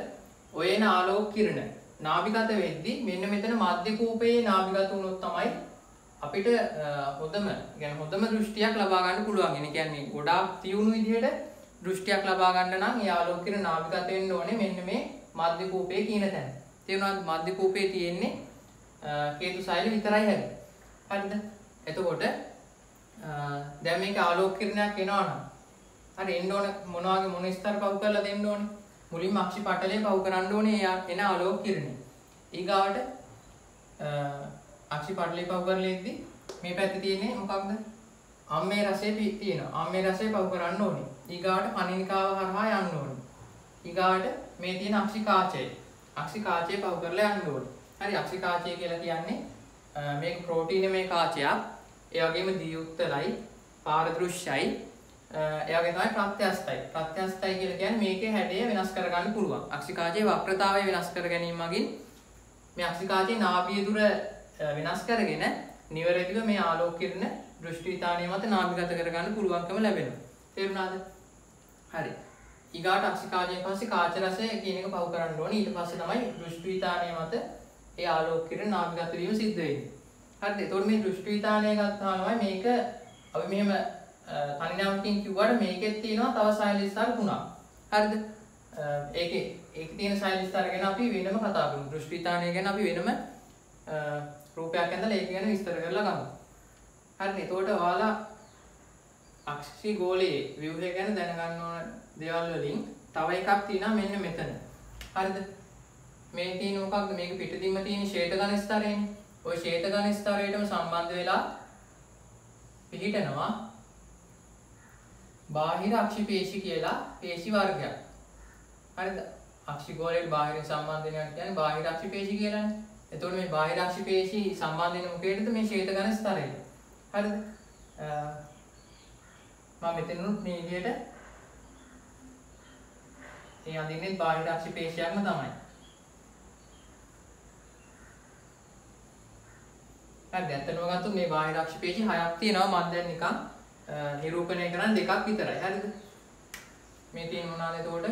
ඔය එන ආලෝක කිරණ නාභිගත වෙද්දී මෙන්න මෙතන මධ්‍ය කූපයේ නාභිගත වුණොත් තමයි අපිට හොඳම දෘෂ්ටියක් ලබා ගන්න පුළුවන්. ඒ කියන්නේ ගොඩාක් තියුණු විදිහට දෘෂ්ටියක් ලබා ගන්න නම් ඒ ආලෝක කිරණ නාභිගත වෙන්න ඕනේ මෙන්න මේ මධ්‍ය කූපයේ කියන තැන. තේරුණාද? මධ්‍ය කූපයේ තියෙන්නේ කේතු සෛල විතරයි හැබැයි. හරිද? එතකොට දැන් මේක ආලෝක කිරණයක් එනවා නම් හරි එන්න ඕන මොන ස්තර පවු කරලා දෙන්න ඕනේ. මුලින්ම අක්ෂි පටලය පවු කරන්න ඕනේ එන ආලෝක කිරණය. ඊගාවට අක්ෂි පටලය පවු කරලෙද්දි මේ පැත්තේ තියෙන්නේ මොකක්ද? අම්මේ රසය තියෙනවා. අම්මේ රසය පවු කරන්න ඕනේ. ඊගාවට කණිනිකාව හරහා යන්න ඕනේ. ඊගාවට මේ තියෙන අක්ෂි කාචය. අක්ෂි කාචය පවු කරලා යන්න ඕනේ. හරි අක්ෂි කාචය කියලා කියන්නේ මේක ප්‍රෝටීන මේ කාචයක්. ඒ වගේම දියුක්තලයි, පාරදෘශ්‍යයි, ඒ වගේම තමයි ප්‍රත්‍යස්තයි. ප්‍රත්‍යස්තයි කියලා කියන්නේ මේකේ හැඩය වෙනස් කරගන්න පුළුවන්. අක්ෂිකාචයේ වක්‍රතාවය වෙනස් කර ගැනීම මගින් මේ අක්ෂිකාචයේ නාභිය දුර වෙනස් කරගෙන නිවැරදිව මේ ආලෝක කිරණ දෘෂ්ටි විතානයේ මත නාභිගත කරගන්න පුළුවන්කම ලැබෙනවා. තේරුණාද? හරි. ඊගාට අක්ෂිකාචයෙන් පස්සේ කාච රසය කියන එක පවු කරන්න ඕනේ. ඊට පස්සේ තමයි දෘෂ්ටි විතානයේ මත ඒ ආලෝක කිරණ නාභිගත වීම සිද්ධ වෙන්නේ. හරිද? ඒතකොට මේ දෘෂ්ටි විතානය ගත්තාම මේක අපි මෙහෙම තනිනාමකින් කිව්වට මේකෙත් තියෙනවා තව සෛල ස්තර 3ක්. හරිද? ඒකේ තියෙන සෛල ස්තර ගැන අපි වෙනම කතා කරමු. දෘෂ්ටි විතානය ගැන අපි වෙනම රූපයක් ඇඳලා ඒක ගැන විස්තර කරලා ගමු. හරිද? ඒතකොට ඔයාලා අක්ෂි ගෝලයේ ව්‍යුහය ගැන දැනගන්න ඕන දේවල් වලින් තව එකක් තියෙනවා මෙන්න මෙතන. හරිද? මේ තියෙන මොකක්ද? මේක පිටින්ම තියෙන ශ්වේත ඝන ස්තරයනේ. ඔය ශ්වේත ඝන ස්තරයටම සම්බන්ධ වෙලා පිහිටනවා බාහිර අක්ෂි පේශි කියලා පේශි වර්ගයක්. හරිද? අක්ෂිගෝලයට බාහිර සම්බන්ධනයක් කියන්නේ බාහිර අක්ෂිපේශී කියලානේ. එතකොට මේ බාහිර අක්ෂිපේශී සම්බන්ධ වෙන මොකේද මේ ශ්වේත ඝන ස්තරයට. හරිද? මම මෙතනුත් මේ විදිහට මේ අඳින්නේ බාහිර අක්ෂිපේශියක්ම තමයි. හරිද? ඇත්තටම ගත්තොත් මේ බාහිර අක්ෂිපේශී 6ක් තියෙනවා. මම දැන් නිකන් නිරූපණය කරන්න දෙකක් විතරයි. හරිද? මේ තියෙන මොනවාද එතකොට?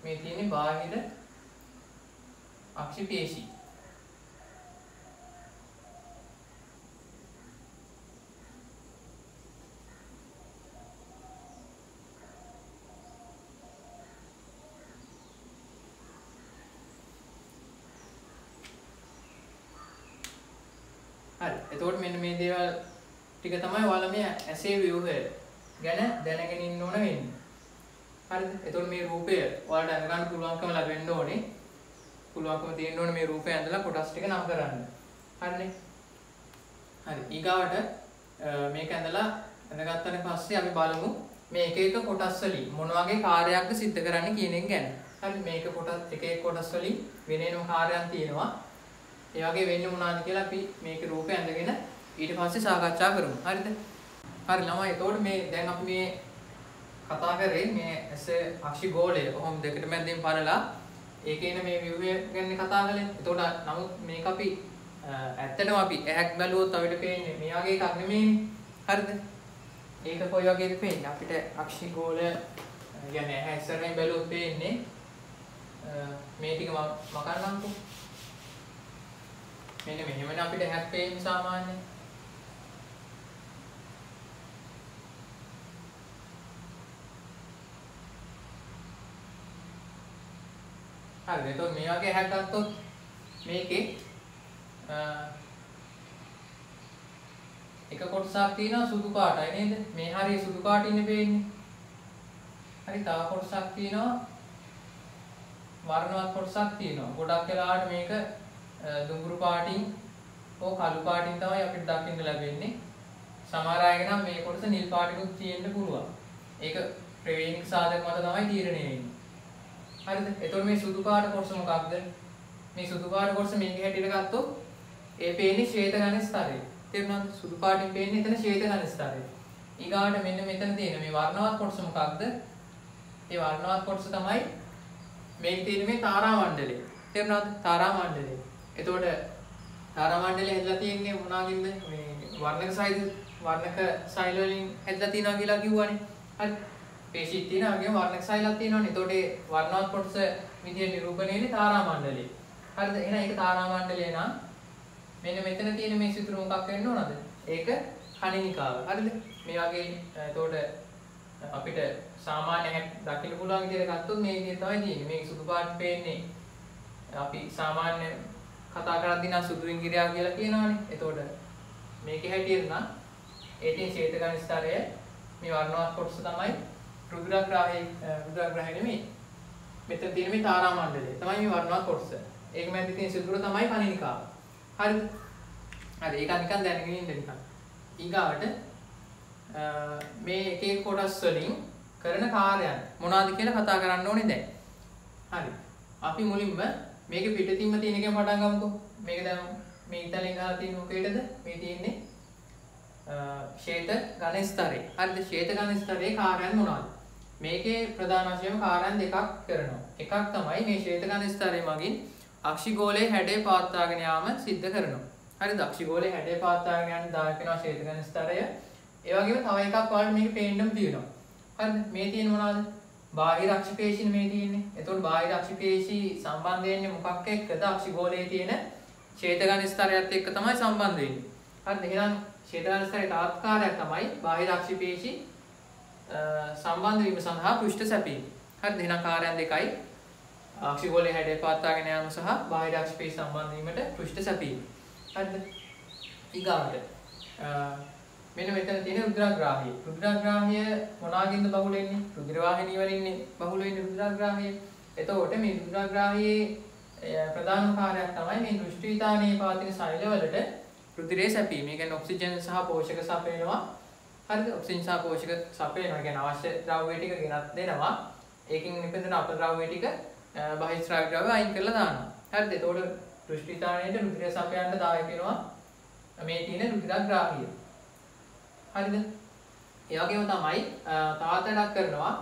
මේ තියෙන්නේ බාහිර අක්ෂිපේශී. හරි. එතකොට මෙන්න මේ දේවල් ටික තමයි ඔයාලා මේ ඇසේ ව්‍යුහය ගැන දැනගෙන ඉන්න ඕන වෙන්නේ. හරිද? එතකොට මේ රූපය ඔයාලට අඳගන්න පුළුවන්කම ලැබෙන්න ඕනේ. පුළුවන්කම තියෙන්න ඕනේ මේ රූපය ඇඳලා කොටස් ටික නම් කරන්න. හරිනේ? හරි. ඊගාවට මේක ඇඳලා අඳගත්තට පස්සේ අපි බලමු මේ එක එක කොටස් වලින් මොන වගේ කාර්යයක්ද සිද්ධ කරන්න කියන එක ගැන. හරි. මේක කොටස් එක එක කොටස් වලින් වෙන වෙනම කාර්යයන් තියෙනවා. ඒ වගේ වෙන්නේ මොනවද කියලා අපි මේකේ රූපය ඇඳගෙන ඊට පස්සේ සාකච්ඡා කරමු. හරිද? හරි ළමයි. එතකොට මේ දැන් අපි මේ කතා කරේ මේ ඇස අක්ෂිගෝලය කොහොම දෙකට මැදින් පරලා ඒකේ ඉන්න මේ view එක ගැන කතා කළේ. එතකොට නමුත් මේක අපි ඇත්තටම අපි ඇහක් බැලුවොත් අපිට පේන්නේ මේ වගේ එකක් නෙමෙයිනේ. හරිද? ඒක කොයි වගේද පේන්නේ? අපිට අක්ෂිගෝලය කියන්නේ ඇහැ ඉස්සරහින් බැලුවොත් පේන්නේ මේ ටික මකන්නම්කෝ. මෙන්න මෙහෙමනේ අපිට ඇහක් පේන්නේ සාමාන්‍යයෙන්. හරි. එතකොට මේ වගේ ඇහක් ගත්තොත් මේකේ එක කොටසක් තියෙනවා සුදු පාටයි නේද? මේ හරිය සුදු පාටින්නේ පේන්නේ. හරි. තව කොටසක් තියෙනවා වර්ණවත් කොටසක් තියෙනවා. ගොඩක් වෙලාවට මේක දුඹුරු පාටින් හෝ කළු පාටින් තමයි අපිට දකින්න ලැබෙන්නේ. සමහර අයගේ නම් මේ කොටස නිල් පාටිකුත් තියෙන්න පුළුවන්. ඒක ප්‍රවේණික සාධක මත තමයි තීරණය වෙන්නේ. හරිද? එතකොට මේ සුදු පාට කොටස මොකක්ද? මේ සුදු පාට කොටස මේකේ හැටියට ගත්තොත් ඒ පේන්නේ ශ්වේත ඝන ස්තරය. තේරුණාද? සුදු පාටින් පේන්නේ එතන ශ්වේත ඝන ස්තරය. ඊගාට මෙන්න මෙතන තියෙන මේ වර්ණවත් කොටස මොකක්ද? ඒ වර්ණවත් කොටස තමයි මේක තියෙන මේ තාරා මණ්ඩලය. තේරුණාද? තාරා මණ්ඩලය. එතකොට තාරා මණ්ඩලය හැදලා තියෙන්නේ මොනවාකින්ද? මේ වර්ණක සෛල වලින් හැදලා තියෙනවා කියලා කිව්වනේ. හරි. පේශී තියෙනවා වගේම වර්ණක සෛලක් තියෙනවානේ. එතකොට ඒ වර්ණවත් කොටස විදිහට නිරූපණය වෙන්නේ තාරා මණ්ඩලය. හරිද? එහෙනම් ඒක තාරා මණ්ඩලය නම් මෙන්න මෙතන තියෙන මේ සිතුරු මොකක් වෙන්න ඕනද? ඒක කණිනිකාව. හරිද? මේ වගේ එතකොට අපිට සාමාන්‍ය දකින්න පුළුවන් විදිහට ගත්තොත් මේ විදිහ තමයි තියෙන්නේ. මේක සුදු පාට පේන්නේ. අපි සාමාන්‍ය කතා කරද්දී නම් සුදු ඉංග්‍රීසිය කියලා කියනවානේ. එතකොට මේකේ හැටියට නම් ඒකේ ශ්වේත ඝන ස්තරය මේ වර්ණවත් කොටස තමයි රුධිරග්‍රාහය නෙමෙයි. මෙතන තියෙන මේ තාරා මණ්ඩලය තමයි මේ වර්ණවත් කොටස. ඒක මැද තියෙන සිදුර තමයි කණිනිකාව. හරිද? හරි. ඒක නිකන් දැනගෙන ඉන්න නිකන්. ඊගාවට මේ එක එක කොටස් වලින් කරන කාර්යයන් මොනවද කියලා කතා කරන්න ඕනේ දැන්. හරි. අපි මුලින්ම මේක පිටින්ම තියෙන එකෙන් පටන් ගමුකෝ. මේක දැන් මේ ඉතලෙන් ගහලා තියෙන මොකේද? මේ තියෙන්නේ ශ්වේත ඝන ස්තරය. හරිද? ශ්වේත ඝන ස්තරයේ කාර්යයන් මොනවද? මේකේ ප්‍රධාන වශයෙන් කාර්යයන් දෙකක් කරනවා. එකක් තමයි මේ ශ්වේත ඝන ස්තරය මගින් අක්ෂිගෝලයේ හැඩය පවත්වාගෙන යාම සිද්ධ කරනවා. හරිද? අක්ෂිගෝලයේ හැඩය පවත්වාගෙන යන දායක වෙනවා ශ්වේත ඝන ස්තරය. ඒ වගේම තව එකක් ඔයාලට මේක පේන්නම තියෙනවා. හරිද? මේ තියෙන මොනවද? බාහිර අක්ෂිපේශී මේ තියෙන්නේ. එතකොට බාහිර අක්ෂිපේශී සම්බන්ධ වෙන්නේ මොකක් එක්කද? අක්ෂිගෝලයේ තියෙන ශ්වේත ඝන ස්තරයත් එක්ක තමයි සම්බන්ධ වෙන්නේ. හරිද? එහෙනම් ශ්වේත ඝන ස්තරයේ තාත්කාරයක් තමයි බාහිර අක්ෂිපේශී සම්බන්ධ වීම සඳහා පෘෂ්ඨ සැපීම. හරිද? එහෙනම් කාර්යයන් දෙකයි. අක්ෂිගෝලයේ හැඩය පවත්වාගෙන යාම සහ බාහිර අක්ෂිපේශී සම්බන්ධ වීමට පෘෂ්ඨ සැපීම. හරිද? ඊගාවට මෙන්න මෙතන තියෙන රුධිරග්‍රාහය. රුධිරග්‍රාහය මොනවාකින්ද බහුල වෙන්නේ? රුධිර වාහිනිය වලින් බහුල වෙන්නේ රුධිරග්‍රාහය. එතකොට මේ රුධිරග්‍රාහයේ ප්‍රධාන කාර්යයක් තමයි මේ දෘෂ්ටි විතානයේ පවතින සෛලවලට රුධිරය සැපීම. ඒ කියන්නේ ඔක්සිජන් සහ පෝෂක සපයනවා. හරිද? ඔක්සිජන් සහ පෝෂක සපයනවා. ඒ කියන්නේ අවශ්‍ය ද්‍රව්‍ය ටික ගෙනත් දෙනවා. ඒකෙන් නිපදෙන අපද්‍රව්‍ය ටික බහිස්රාවි ද්‍රව්‍ය අයින් කරලා දානවා. හරිද? එතකොට දෘෂ්ටිතාණයට රුධිරය සපයන්න දායක වෙනවා මේ තියෙන රුධිරග්‍රාහිය. හරිද? ඒ වගේම තමයි තාතඩක් කරනවා.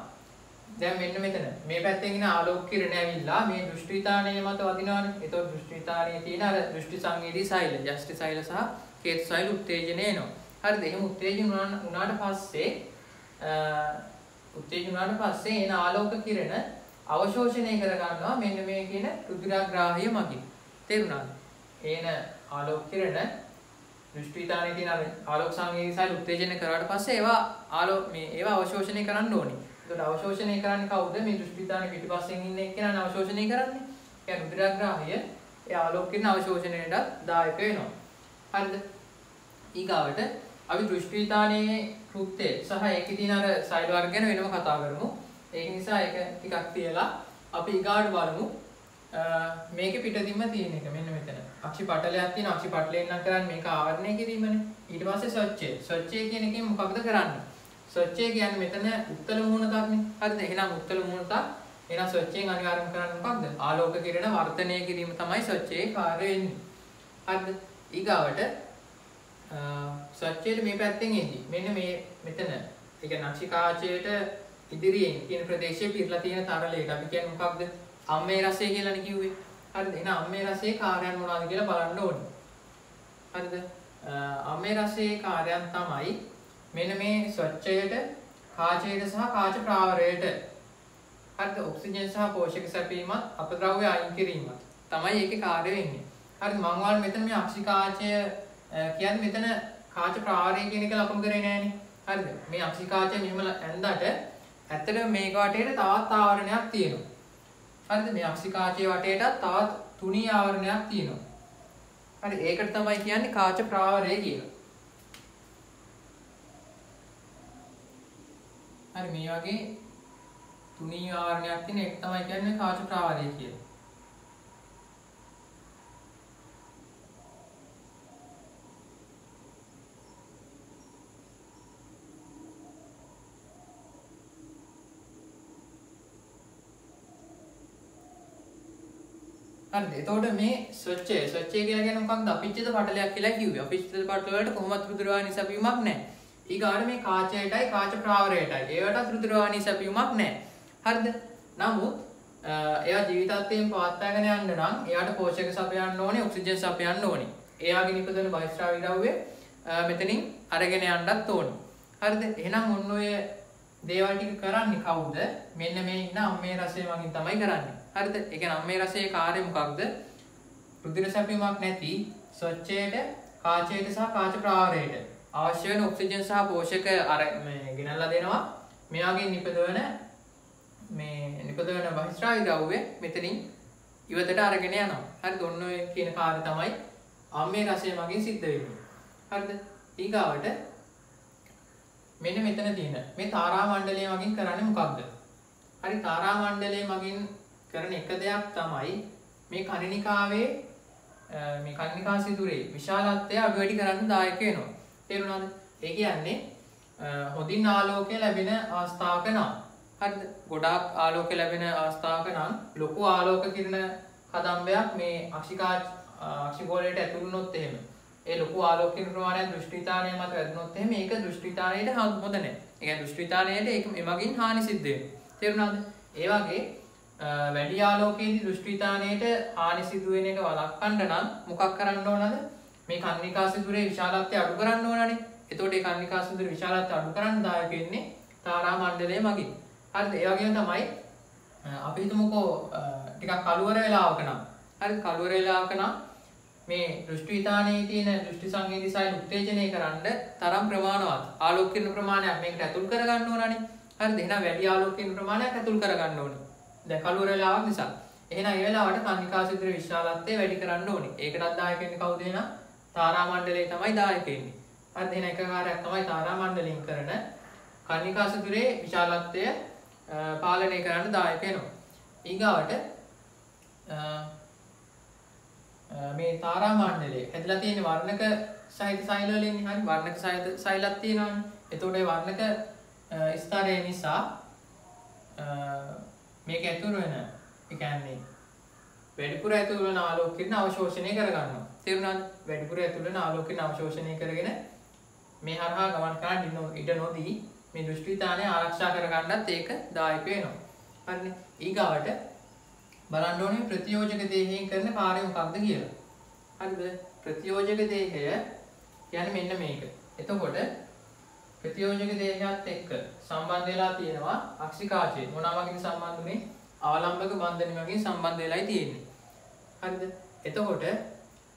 දැන් මෙන්න මෙතන මේ පැත්තෙන් එන ආලෝක කිරණ ඇවිල්ලා මේ දෘෂ්ටිතාණය මත වදිනවානේ. ඒතකොට දෘෂ්ටිතාණයේ තියෙන අර දෘෂ්ටි සංවේදී සෛල, යෂ්ටි සෛල සහ කේතු සෛල උත්තේජනය එනවා. හරිද? එහෙම උත්තේජන වුණාට පස්සේ එන ආලෝක කිරණ අවශෝෂණය කර ගන්නවා මෙන්න මේ කියන රුධිරග්‍රාහිය මගින්. තේරුණාද? එන ආලෝක කිරණ දෘෂ්ටිතාණයේ තියෙන ආලෝක සංවේදී සෛල උත්තේජනය කරාට පස්සේ ඒවා අවශෝෂණය කරන්න ඕනේ. ඒකට අවශෝෂණය කරන්නේ කවුද? මේ දෘෂ්ටිතාණයේ පිටිපස්සෙන් ඉන්න එක්කෙනා අවශෝෂණය කරන්නේ. ඒ රුධිරග්‍රාහිය ඒ ආලෝක කිරණ අවශෝෂණයට දායක වෙනවා. හරිද? ඊගාවට අපි දෘෂ්ටිතාණයේ කෘත්‍ය සහ ඒකේ තියෙන අර සෛල වර්ග ගැන වෙනම කතා කරමු. ඒක නිසා ඒක ටිකක් තියලා අපි ඊගාට බලමු. මේකේ පිටදින්ම තියෙන එක මෙන්න මෙතන. අක්ෂි පටලයක් තියෙනවා. අක්ෂි පටලයෙන් නම් කරන්නේ මේක ආවරණය කිරීමනේ. ඊට පස්සේ ස්වච්ඡය. ස්වච්ඡය කියන එකෙන් මොකක්ද කරන්නේ? ස්වච්ඡය කියන්නේ මෙතන උත්තල මූණතක්නේ. හරිද? එහෙනම් උත්තල මූණතක්. එහෙනම් ස්වච්ඡයෙන් අනිවාර්යයෙන්ම කරන්නේ මොකක්ද? ආලෝක කිරණ වර්ධනය කිරීම තමයි ස්වච්ඡයේ කාර්යය වෙන්නේ. හරිද? ඊගාවට ස්වච්ඡයට මේ පැත්තෙන් එන්නේ. මෙන්න මේ මෙතන. ඒ කියන්නේ අක්ෂිකාචයට ඉදිරියෙන් තියෙන ප්‍රදේශයේ පිරලා තියෙන තරලයක අපි කියන්නේ මොකක්ද? අම්මේ රසය කියලානේ කිව්වේ. හරිද? එහෙනම් අම්මේ රසයේ කාර්යයන් මොනවද කියලා බලන්න ඕනේ. හරිද? අම්මේ රසයේ කාර්යයන් තමයි මෙන්න මේ ස්වච්ඡයට, කාචයට සහ කාච ප්‍රාවරයට හරිද? ඔක්සිජන් සහ පෝෂක සැපීමත් අපද්‍රව්‍ය අයින් කිරීමත් තමයි ඒකේ කාර්ය වෙන්නේ. හරිද? මම ඔයාලට මෙතන මේ අක්ෂිකාචය කියන්නේ මෙතන කාච ප්‍රාවරය කියන එක ලකුණු කරේ නෑනේ. හරිද? මේ අක්ෂිකාචය මෙහෙම ඇඳට ඇත්තටම මේක වටේට තවත් ආවරණයක් තියෙනවා. හරිද? මේ අක්ෂිකාචයේ වටේටත් තවත් තුනී ආවරණයක් තියෙනවා. හරි ඒකට තමයි කියන්නේ කාච ප්‍රාවරය කියලා. හරි මේ වගේ තුනී ආවරණයක් තියෙන එක තමයි කියන්නේ කාච ප්‍රාවරය කියලා. හරිද? එතකොට මේ ස්වච්ඡය කියලා කියන්නේ මොකක්ද? අපිච්චිත පටලයක් කියලා කිව්වේ. අපිච්චිත පටල වලට කොහොමවත් රුධිරවාහිනී සැපීමක් නැහැ. ඊගාට මේ කාචයටයි කාච ප්‍රාවරයටයි ඒවටත් රුධිරවාහිනී සැපීමක් නැහැ. හරිද? නමුත් එයා ජීවිතාන්තයෙන් පවත්වාගෙන යන්න නම් එයාට පෝෂක සපයන්න ඕනේ, ඔක්සිජන් සපයන්න ඕනේ. එයාගේ නිපදවන බහිස්රාවි ද්‍රව්‍ය මෙතනින් අරගෙන යන්නත් ඕනේ. හරිද? එහෙනම් ඔන්න ඔය දේවල් ටික කරන්නේ කවුද? මෙන්න මේ ඉන්න අම්මේ රසය මගින් තමයි කරන්නේ. හරිද? ඒ කියන්නේ අම්මේ රසයේ කාර්යය මොකක්ද? රුධිර සැපීමක් නැති ස්වච්ඡයට, කාචයට සහ කාච ප්‍රාවරයට අවශ්‍ය වෙන ඔක්සිජන් සහ පෝෂක ගෙනල්ලා දෙනවා. මෙයාගේ නිපදවන බහිස්රාවි ද්‍රව්‍ය මෙතනින් ඉවතට අරගෙන යනවා. හරිද? ඔන්න ඔය කියන කාර්යය තමයි අම්මේ රසය මගින් සිද්ධ වෙන්නේ. හරිද? ඊගාවට මෙන්න මෙතන තියෙන මේ තාරා මණ්ඩලය මගින් කරන්නේ මොකක්ද? හරි තාරා මණ්ඩලය මගින් කරන එක දෙයක් තමයි මේ කණිනිකාවේ මේ කණිනිකා සිදුරේ විශාලත්වය අඩු වැඩි කරන්න දායක වෙනවා. තේරුණාද? ඒ කියන්නේ හොඳින් ආලෝකය ලැබෙන අවස්ථාවක නම් හරිද? ගොඩාක් ආලෝකය ලැබෙන අවස්ථාවක නම් ලොකු ආලෝක කිරණ කදම්බයක් මේ අක්ෂිගෝලයට ඇතුළු වුණොත් එහෙම ඒ ලොකු ආලෝක කිරණ ප්‍රමාණය දෘෂ්ටිතාණය මත වැදුනොත් එහෙම ඒක දෘෂ්ටිතාණයට හොඳ නැහැ. ඒ කියන්නේ දෘෂ්ටිතාණයට ඒක එමගින් හානි සිද්ධ වෙනවා. තේරුණාද? ඒ වගේ වැඩි ආලෝකයේදී දෘෂ්ටිතාණයට හානි සිදු වෙන එක වළක්වන්න නම් මොකක් කරන්න ඕනද? මේ කන්නිකා සිදුරේ විශාලත්වය අඩු කරන්න ඕනනේ. එතකොට ඒ කන්නිකා සිදුරේ විශාලත්වය අඩු කරන්න දායක වෙන්නේ තාරා මණ්ඩලය මගින්. හරිද? ඒ වගේම තමයි අපි හිතමුකෝ ටිකක් කළුවර වෙලාවක නම් හරිද? කළුවර වෙලාවක නම් මේ දෘෂ්ටිතාණයේ තියෙන දෘෂ්ටි සංවේදී සෛල උත්තේජනය කරන්න තරම් ප්‍රමාණවත් ආලෝක කිරණ ප්‍රමාණයක් මේකට ඇතුල් කර ගන්න ඕනනේ. හරිද? එහෙනම් වැඩි ආලෝක කිරණ ප්‍රමාණයක් ඇතුල් කර ගන්න ඕනේ. දැන් කළුවර වෙලාවක් නිසා. එහෙනම් ඒ වෙලාවට කන්නිකා සිදුරේ විශාලත්වය වැඩි කරන්න ඕනේ. ඒකටත් දායක වෙන්නේ කවුද එහෙනම්? තාරා මණ්ඩලය තමයි දායක වෙන්නේ. හරිද? එහෙනම් එක කාර්යයක් තමයි තාරා මණ්ඩලයෙන් කරන කන්නිකා සිදුරේ විශාලත්වය පාලනය කරන්න දායක වෙනවා. ඊගාවට මේ තාරා මණ්ඩලය හැදලා තියෙන වර්ණක සහිත සෛල වලින් හරි වර්ණක සහිත සෛලක් තියෙනවානේ. එතකොට ඒ වර්ණක ස්තරය නිසා මේක ඇතුළු වෙන ඒ කියන්නේ වැඩිපුර ඇතුළු වෙන ආලෝක කිරණ අවශෝෂණය කරගන්නවා. තේරුණාද? වැඩිපුර ඇතුළු වෙන ආලෝක කිරණ අවශෝෂණය කරගෙන මේ හරහා ගමන් කරන්න ඉඩ නොදී මේ දෘෂ්ටිතානය ආරක්ෂා කරගන්නත් ඒක දායක වෙනවා. හරිනේ. ඊගාවට බලන්න ඕනේ ප්‍රතියෝජක දේහයෙන් කරන කාර්යය මොකක්ද කියලා. හරිද? ප්‍රතියෝජක දේහය කියන්නේ මෙන්න මේක. එතකොට ප්‍රතියෝජක දේහයත් එක්ක සම්බන්ධ වෙලා තියෙනවා අක්ෂිකාචය. මොනවා වගේද සම්බන්ධුනේ? අවලම්බක බන්ධන වගේ සම්බන්ධ වෙලායි තියෙන්නේ. හරිද? එතකොට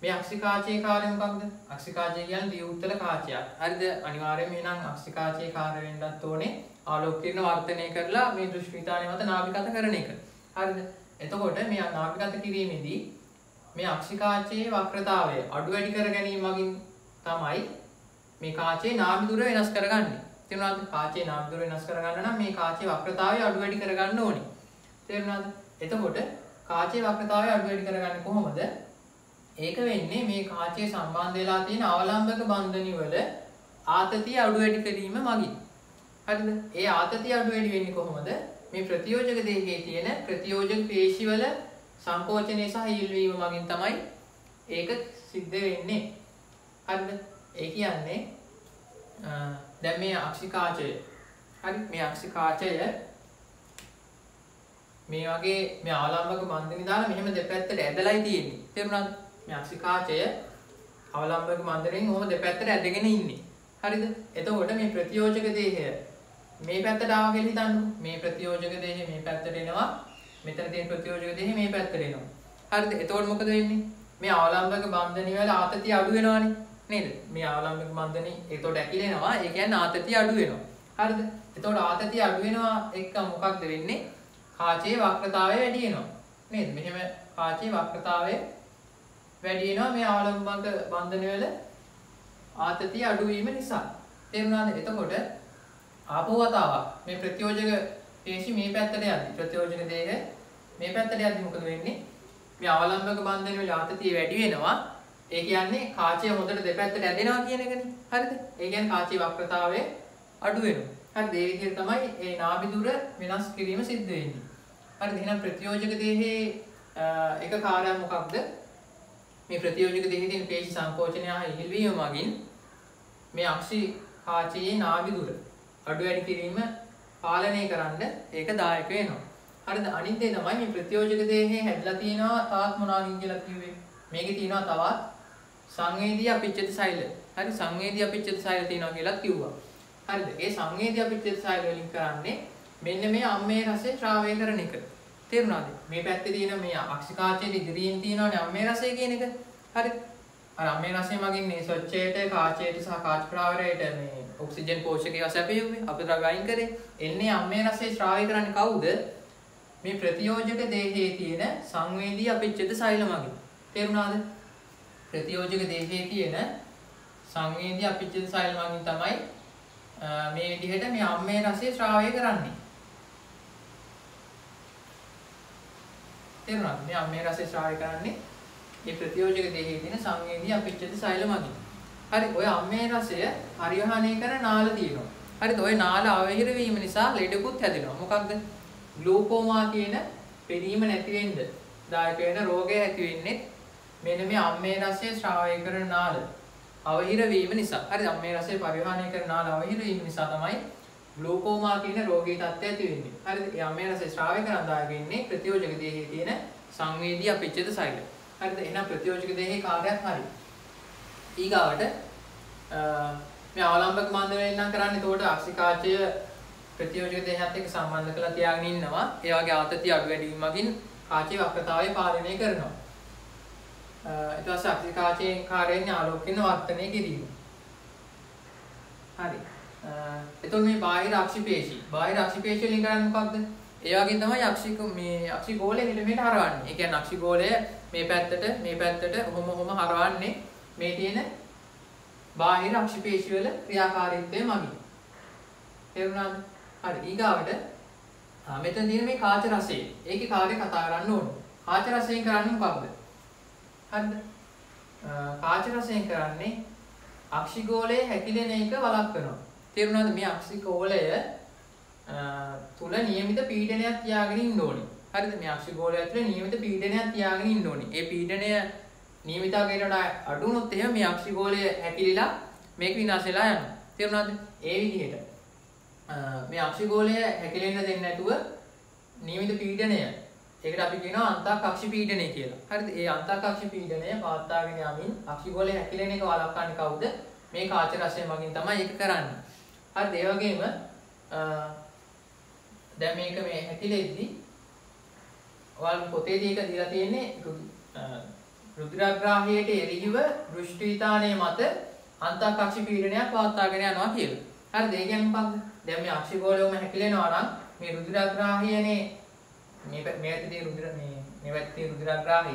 මේ අක්ෂිකාචයේ කාර්යය මොකක්ද? අක්ෂිකාචය කියන්නේ දියුත්තර කාචයක්. හරිද? අනිවාර්යයෙන්ම එහෙනම් අක්ෂිකාචයේ කාර්ය වෙන්නත් ඕනේ ආලෝක කිරණ වර්ධනය කරලා මේ දෘෂ්ටිතානය මත නාභිගත කරන එක. හරිද? එතකොට මේ නාභිගත කිරීමේදී මේ අක්ෂිකාචයේ වක්‍රතාවය අඩු වැඩි කර ගැනීම මගින් තමයි මේ කාචයේ නාභි දුර වෙනස් කරගන්නේ. තේරුණාද? කාචයේ නාභි දුර වෙනස් කරගන්න නම් මේ කාචයේ වක්‍රතාවය අඩු වැඩි කරගන්න ඕනේ. තේරුණාද? එතකොට කාචයේ වක්‍රතාවය අඩු වැඩි කරගන්නේ කොහොමද? ඒක වෙන්නේ මේ කාචයේ සම්බන්ධ වෙලා තියෙන අවලම්බක බන්ධනි වල ආතතිය අඩු වැඩි කිරීම මගින්. හරිද? ඒ ආතතිය අඩු වැඩි වෙන්නේ කොහොමද? මේ ප්‍රතියෝජක දේහයේ තියෙන ප්‍රතියෝජක පේශි වල සංකෝචනය සහ හිල්වීම මගින් තමයි ඒක සිද්ධ වෙන්නේ. හරිද? ඒ කියන්නේ දැන් මේ අක්ෂිකාචය හරි මේ අක්ෂිකාචය මේ වගේ මේ අවලම්බක බන්ධනි දාලා මෙහෙම දෙපැත්තට ඇදලායි තියෙන්නේ. තේරුණාද? මේ අක්ෂිකාචය අවලම්බක බන්ධනෙන් ඔහොම දෙපැත්තට ඇදගෙන ඉන්නේ. හරිද? එතකොට මේ ප්‍රතියෝජක දේහය මේ පැත්තට ආවා කියලා හිතන්නකෝ. මේ ප්‍රතියෝජක දේහය මේ පැත්තට එනවා. මෙතන තියෙන ප්‍රතියෝජක දේහය මේ පැත්තට එනවා. හරිද? එතකොට මොකද වෙන්නේ? මේ අවලම්බක බන්ධනි වල ආතතිය අඩු වෙනවානේ. නේද? මේ අවලම්බක බන්ධනි එතකොට ඇකිලෙනවා. ඒ කියන්නේ ආතතිය අඩු වෙනවා. හරිද? එතකොට ආතතිය අඩු වෙනවා එක්ක මොකක්ද වෙන්නේ? කාචයේ වක්‍රතාවය වැඩි වෙනවා. නේද? මෙහෙම කාචයේ වක්‍රතාවය වැඩි වෙනවා මේ අවලම්බක බන්ධන වල ආතතිය අඩු වීම නිසා. තේරුණාද? එතකොට ආපහු වතාවක් මේ ප්‍රතියෝජක පේශි මේ පැත්තට යද්දි ප්‍රතියෝජක දේහය මේ පැත්තට යද්දි මොකද වෙන්නේ? මේ අවලම්බක බන්ධන වල ආතතිය වැඩි වෙනවා. ඒ කියන්නේ කාචය හොඳට දෙපැත්තට ඇදෙනවා කියන එකනේ. හරිද? ඒ කියන්නේ කාචයේ වක්‍රතාවය අඩු වෙනවා. හරිද? ඒ විදිහට තමයි මේ නාභි දුර වෙනස් කිරීම සිද්ධ වෙන්නේ. හරිද? එහෙනම් ප්‍රතියෝජක දේහයේ එක කාර්යය මොකක්ද? මේ ප්‍රතියෝජක දේහයේ තියෙන පේශි සංකෝචනය හා ඉහිල්වීම මගින් මේ අක්ෂි කාචයේ නාභි දුර අඩු වැඩි කිරීම පාලනය කරන්න ඒක දායක වෙනවා. හරිද? අනිත් දේ තමයි මේ ප්‍රතියෝජක දේහයේ හැදලා තියෙනවා තවත් මොනවාකින් කියලා කිව්වේ. මේකේ තියෙනවා තවත් සංවේදී අපිච්චිත සෛල. හරි සංවේදී අපිච්චිත සෛල තියෙනවා කියලා කිව්වා. හරිද? ඒ සංවේදී අපිච්චිත සෛල වලින් කරන්නේ මෙන්න මේ අම්මේ රසය ශ්‍රාවය කරන එක. තේරුණාද? මේ පැත්තේ තියෙන මේ අක්ෂිකාචයේ ඉදිරියෙන් තියෙනවනේ අම්මේ රසය කියන එක. හරිද? අර අම්මේ රසය මගින් මේ ස්වච්ඡයට කාචයට සහ කාච ප්‍රාවරයට මේ ඔක්සිජන් පෝෂකය සැපයුවේ අපිට ගයින් කරේ. එන්නේ අම්මේ රසය ශ්‍රාවය කරන්නේ කවුද? මේ ප්‍රතියෝජක දේහයේ තියෙන සංවේදී අපිච්චිත සෛල මගින්. තේරුණාද? ප්‍රතියෝජක දේහයේ තියෙන සංවේදී අපිච්චිත සෛල මගින් තමයි මේ විදිහට මේ අම්මේ රසය ශ්‍රාවය කරන්නේ. තේරුණාද? මේ අම්මේ රසය ශ්‍රාවය කරන්නේ මේ ප්‍රතියෝජක දේහයේ තියෙන සංවේදී අපිච්චිත සෛල මගින්. හරි ඔය අම්මේ රසය පරිවහනය කරන නාල තියෙනවා. හරිද? ඔය නාල අවහිර වීම නිසා ලෙඩකුත් හැදෙනවා. මොකක්ද? ග්ලූකෝමා කියන පෙනීම නැති වෙන්න දායක වෙන රෝගය ඇති වෙන්නේ මෙන්න මේ අම්මේ රසය ශ්‍රාවය කරන නාල අවහිර වීම නිසා. හරිද? අම්මේ රසය පරිවහනය කරන නාල අවහිර වීම නිසා තමයි ග්ලූකෝමා කියන රෝගී තත්ත්වය ඇති වෙන්නේ. හරිද? මේ අම්මේ රසය ශ්‍රාවය කරන දායක වෙන්නේ ප්‍රතියෝජක දේහයේ තියෙන සංවේදී අපිච්චිත සෛල. හරිද? එහෙනම් ප්‍රතියෝජක දේහයේ කාර්යයක් හරි. ඊගාවට මේ අවලම්බක බන්ධනයෙන් නම් කරන්නේ එතකොට අක්ෂිකාචය ප්‍රතියෝජක දේහයත් එක්ක සම්බන්ධ කරලා තියාගෙන ඉන්නවා. ඒ වගේ ආතතිය අඩු වැඩි වීම මගින් කාචයේ වක්‍රතාවය පාලනය කරනවා. ඊට පස්සේ අක්ෂිකාචයේ කාර්යයෙන් ආලෝකයෙන් වර්ධනය කිරීම. හරි. එතකොට මේ බාහිර අක්ෂිපේශි. බාහිර අක්ෂිපේශි වලින් කරන්නේ මොකක්ද? ඒ වගේ තමයි අක්ෂිගෝලය මෙහෙට හරවන්නේ. ඒ කියන්නේ අක්ෂිගෝලය මේ පැත්තට ඔහොම හරවන්නේ මේ තියෙන බාහිර අක්ෂිපේශි වල ක්‍රියාකාරීත්වය මගින්. තේරුණාද? හරි. ඊගාවට මෙතන තියෙන මේ කාච රසය. ඒකේ කාර්යය කතා කරන්න ඕනේ. කාච රසයෙන් කරන්නේ මොකක්ද? හරිද? කාච රසයෙන් කරන්නේ අක්ෂිගෝලයේ හැකිලෙන එක වළක්වනවා. තේරුණාද? මේ අක්ෂිගෝලය තුල නියමිත පීඩනයක් තියාගෙන ඉන්න ඕනේ. හරිද? මේ අක්ෂි ගෝලය ඇතුලේ නියමිත පීඩනයක් තියාගෙන ඉන්න ඕනේ. ඒ පීඩනය නියමිත ආකාරයට අඩු වුණොත් එහෙම මේ අක්ෂි ගෝලය හැකිලිලා මේක විනාශ වෙලා යනවා. තේරුණාද? ඒ විදිහට මේ අක්ෂි ගෝලය හැකිලෙන්න දෙන්නේ නැතුව නියමිත පීඩනය, ඒකට අපි කියනවා අන්තःකක්ෂි පීඩනය කියලා. හරිද? ඒ අන්තःකක්ෂි පීඩනය පවත්වාගෙන යමින් අක්ෂි ගෝලය හැකිලෙන එක වළක්වන්නේ කවුද? මේ කාච රසය මගින් තමයි ඒක කරන්නේ. හරිද? ඒ වගේම දැන් මේක මේ හැකිලෙද්දි ඔයාලගේ පොතේදී ඒක දීලා තියෙන්නේ රුධිරග්‍රාහයට එරෙහිව දෘෂ්ටිවිතානයේ මත අන්තःකක්ෂි පීඩනයක් පවත්වාගෙන යනවා කියලා. හරිද? ඒ කියන්නේ මොකක්ද? දැන් මේ අක්ෂි ගෝලයම හැකිලෙනවා නම් මේ රුධිරග්‍රාහයනේ මේ පැත්තේ රුධිරග්‍රාහය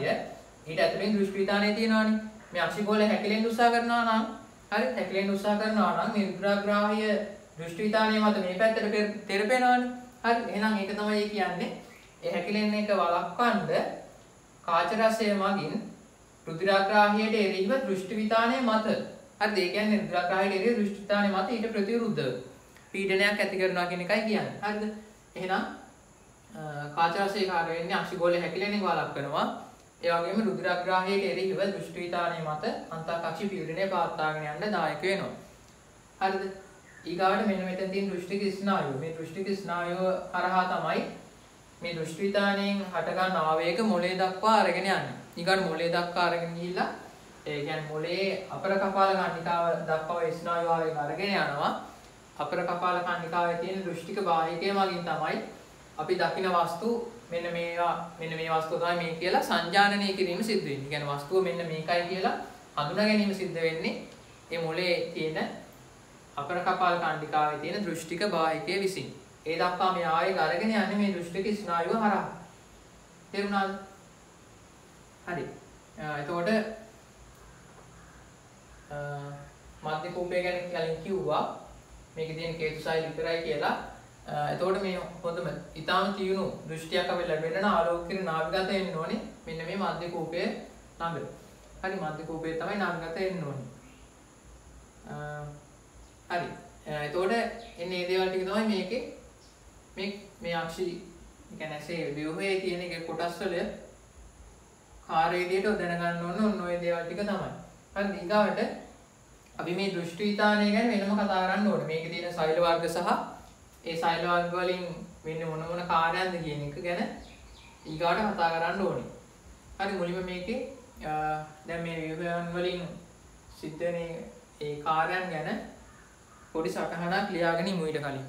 ඊට ඇතුලෙන් දෘෂ්ටිවිතානයේ තියෙනවානේ. මේ අක්ෂි ගෝලය හැකිලෙන්න උත්සාහ කරනවා නම් හරි හැකිලෙන්න උත්සාහ කරනවා නම් මේ රුධිරග්‍රාහය දෘෂ්ටිවිතානයේ මත මේ පැත්තට තෙරපෙනවානේ. හරි එහෙනම් ඒක තමයි කියන්නේ ඒ හැකිලෙන එක වළක්වන්න කාච රසය මගින් රුධිරග්‍රාහයට එරෙහිව දෘෂ්ටිවිතානයේ මත හරිද? ඒ කියන්නේ රුධිරග්‍රාහයට එරෙහිව දෘෂ්ටිවිතානයේ මත ඊට ප්‍රතිවිරුද්ධව පීඩනයක් ඇති කරනවා කියන එකයි කියන්නේ. හරිද? එහෙනම් කාච රසයේ කාර්ය වෙන්නේ අක්ෂි ගෝලය හැකිලෙන එක වළක්වනවා. ඒ වගේම රුධිරග්‍රාහයට එරෙහිව දෘෂ්ටිවිතානයේ මත අන්තःකක්ෂි පීඩනය පවත්වාගෙන යන්න දායක වෙනවා. හරිද? ඊගාවට මෙන්න මෙතන තියෙන දෘෂ්ටික ස්නායුව. මේ දෘෂ්ටික ස්නායුව හරහා තමයි මේ දෘෂ්ටිවිතානයෙන් හටගන්න ආවේග මොළේ දක්වා අරගෙන යන්නේ. ඊගාට මොළේ දක්වා අරගෙන ගිහිල්ලා ඒ කියන්නේ මොළේ අපර කපාල කණ්ඩිකාව දක්වා ඒ ස්නායුව ආවේග අරගෙන යනවා. අපර කපාල කණ්ඩිකාවේ තියෙන දෘෂ්ටික වාහිකය මගින් තමයි අපි දකින වස්තු මෙන්න මේ වස්තුව තමයි මේ කියලා සංජානනය කිරීම සිද්ධ වෙන්නේ. ඒ කියන්නේ වස්තුව මෙන්න මේකයි කියලා හඳුනා ගැනීම සිද්ධ වෙන්නේ මේ මොළේ තියෙන අපර කපාල කණ්ඩිකාවේ තියෙන දෘෂ්ටික වාහිකය විසින්. ඒ දක්වා මේ ආවේග අරගෙන යන්නේ මේ දෘෂ්ටික ස්නායුව හරහා. තේරුණාද? හරි. එතකොට මධ්‍ය කූපය ගැන කලින් කිව්වා. මේකේ තියෙන කේතුසයිල් විතරයි කියලා. එතකොට මේ හොඳම ඊටාම තියුණු දෘෂ්ටියක් අපි ලැබෙන්න නම් ආලෝක කිරණ නාභිගත වෙන්න ඕනේ. මෙන්න මේ මධ්‍ය කූපයේ ළඟ. හරි මධ්‍ය කූපයේ තමයි නාභිගත වෙන්න ඕනේ. හරි. එතකොට එන්නේ මේ දේවල් ටික තමයි මේකේ මේ අක්ෂි කියන්නේ ඇසේ ව්‍යුහයේ තියෙන එක කොටස් වල කාර්යයේදීට දැනගන්න ඕන ඔන්න ඔය දේවල් ටික තමයි. හරි ඊගාවට අපි මේ දෘෂ්ටිවිතානය ගැන වෙනම කතා කරන්න ඕනේ. මේකේ තියෙන සෛල වර්ග සහ ඒ සෛල වර්ග වලින් වෙන්නේ මොන කාර්යයන්ද කියන එක ගැන ඊගාවට කතා කරන්න ඕනේ. හරි මුලින්ම මේකේ දැන් මේ ව්‍යුහයන් වලින් සිද්ධ වෙන ඒ කාර්යයන් ගැන පොඩි සටහනක් ලියාගෙන ඉමු ඊට කලින්.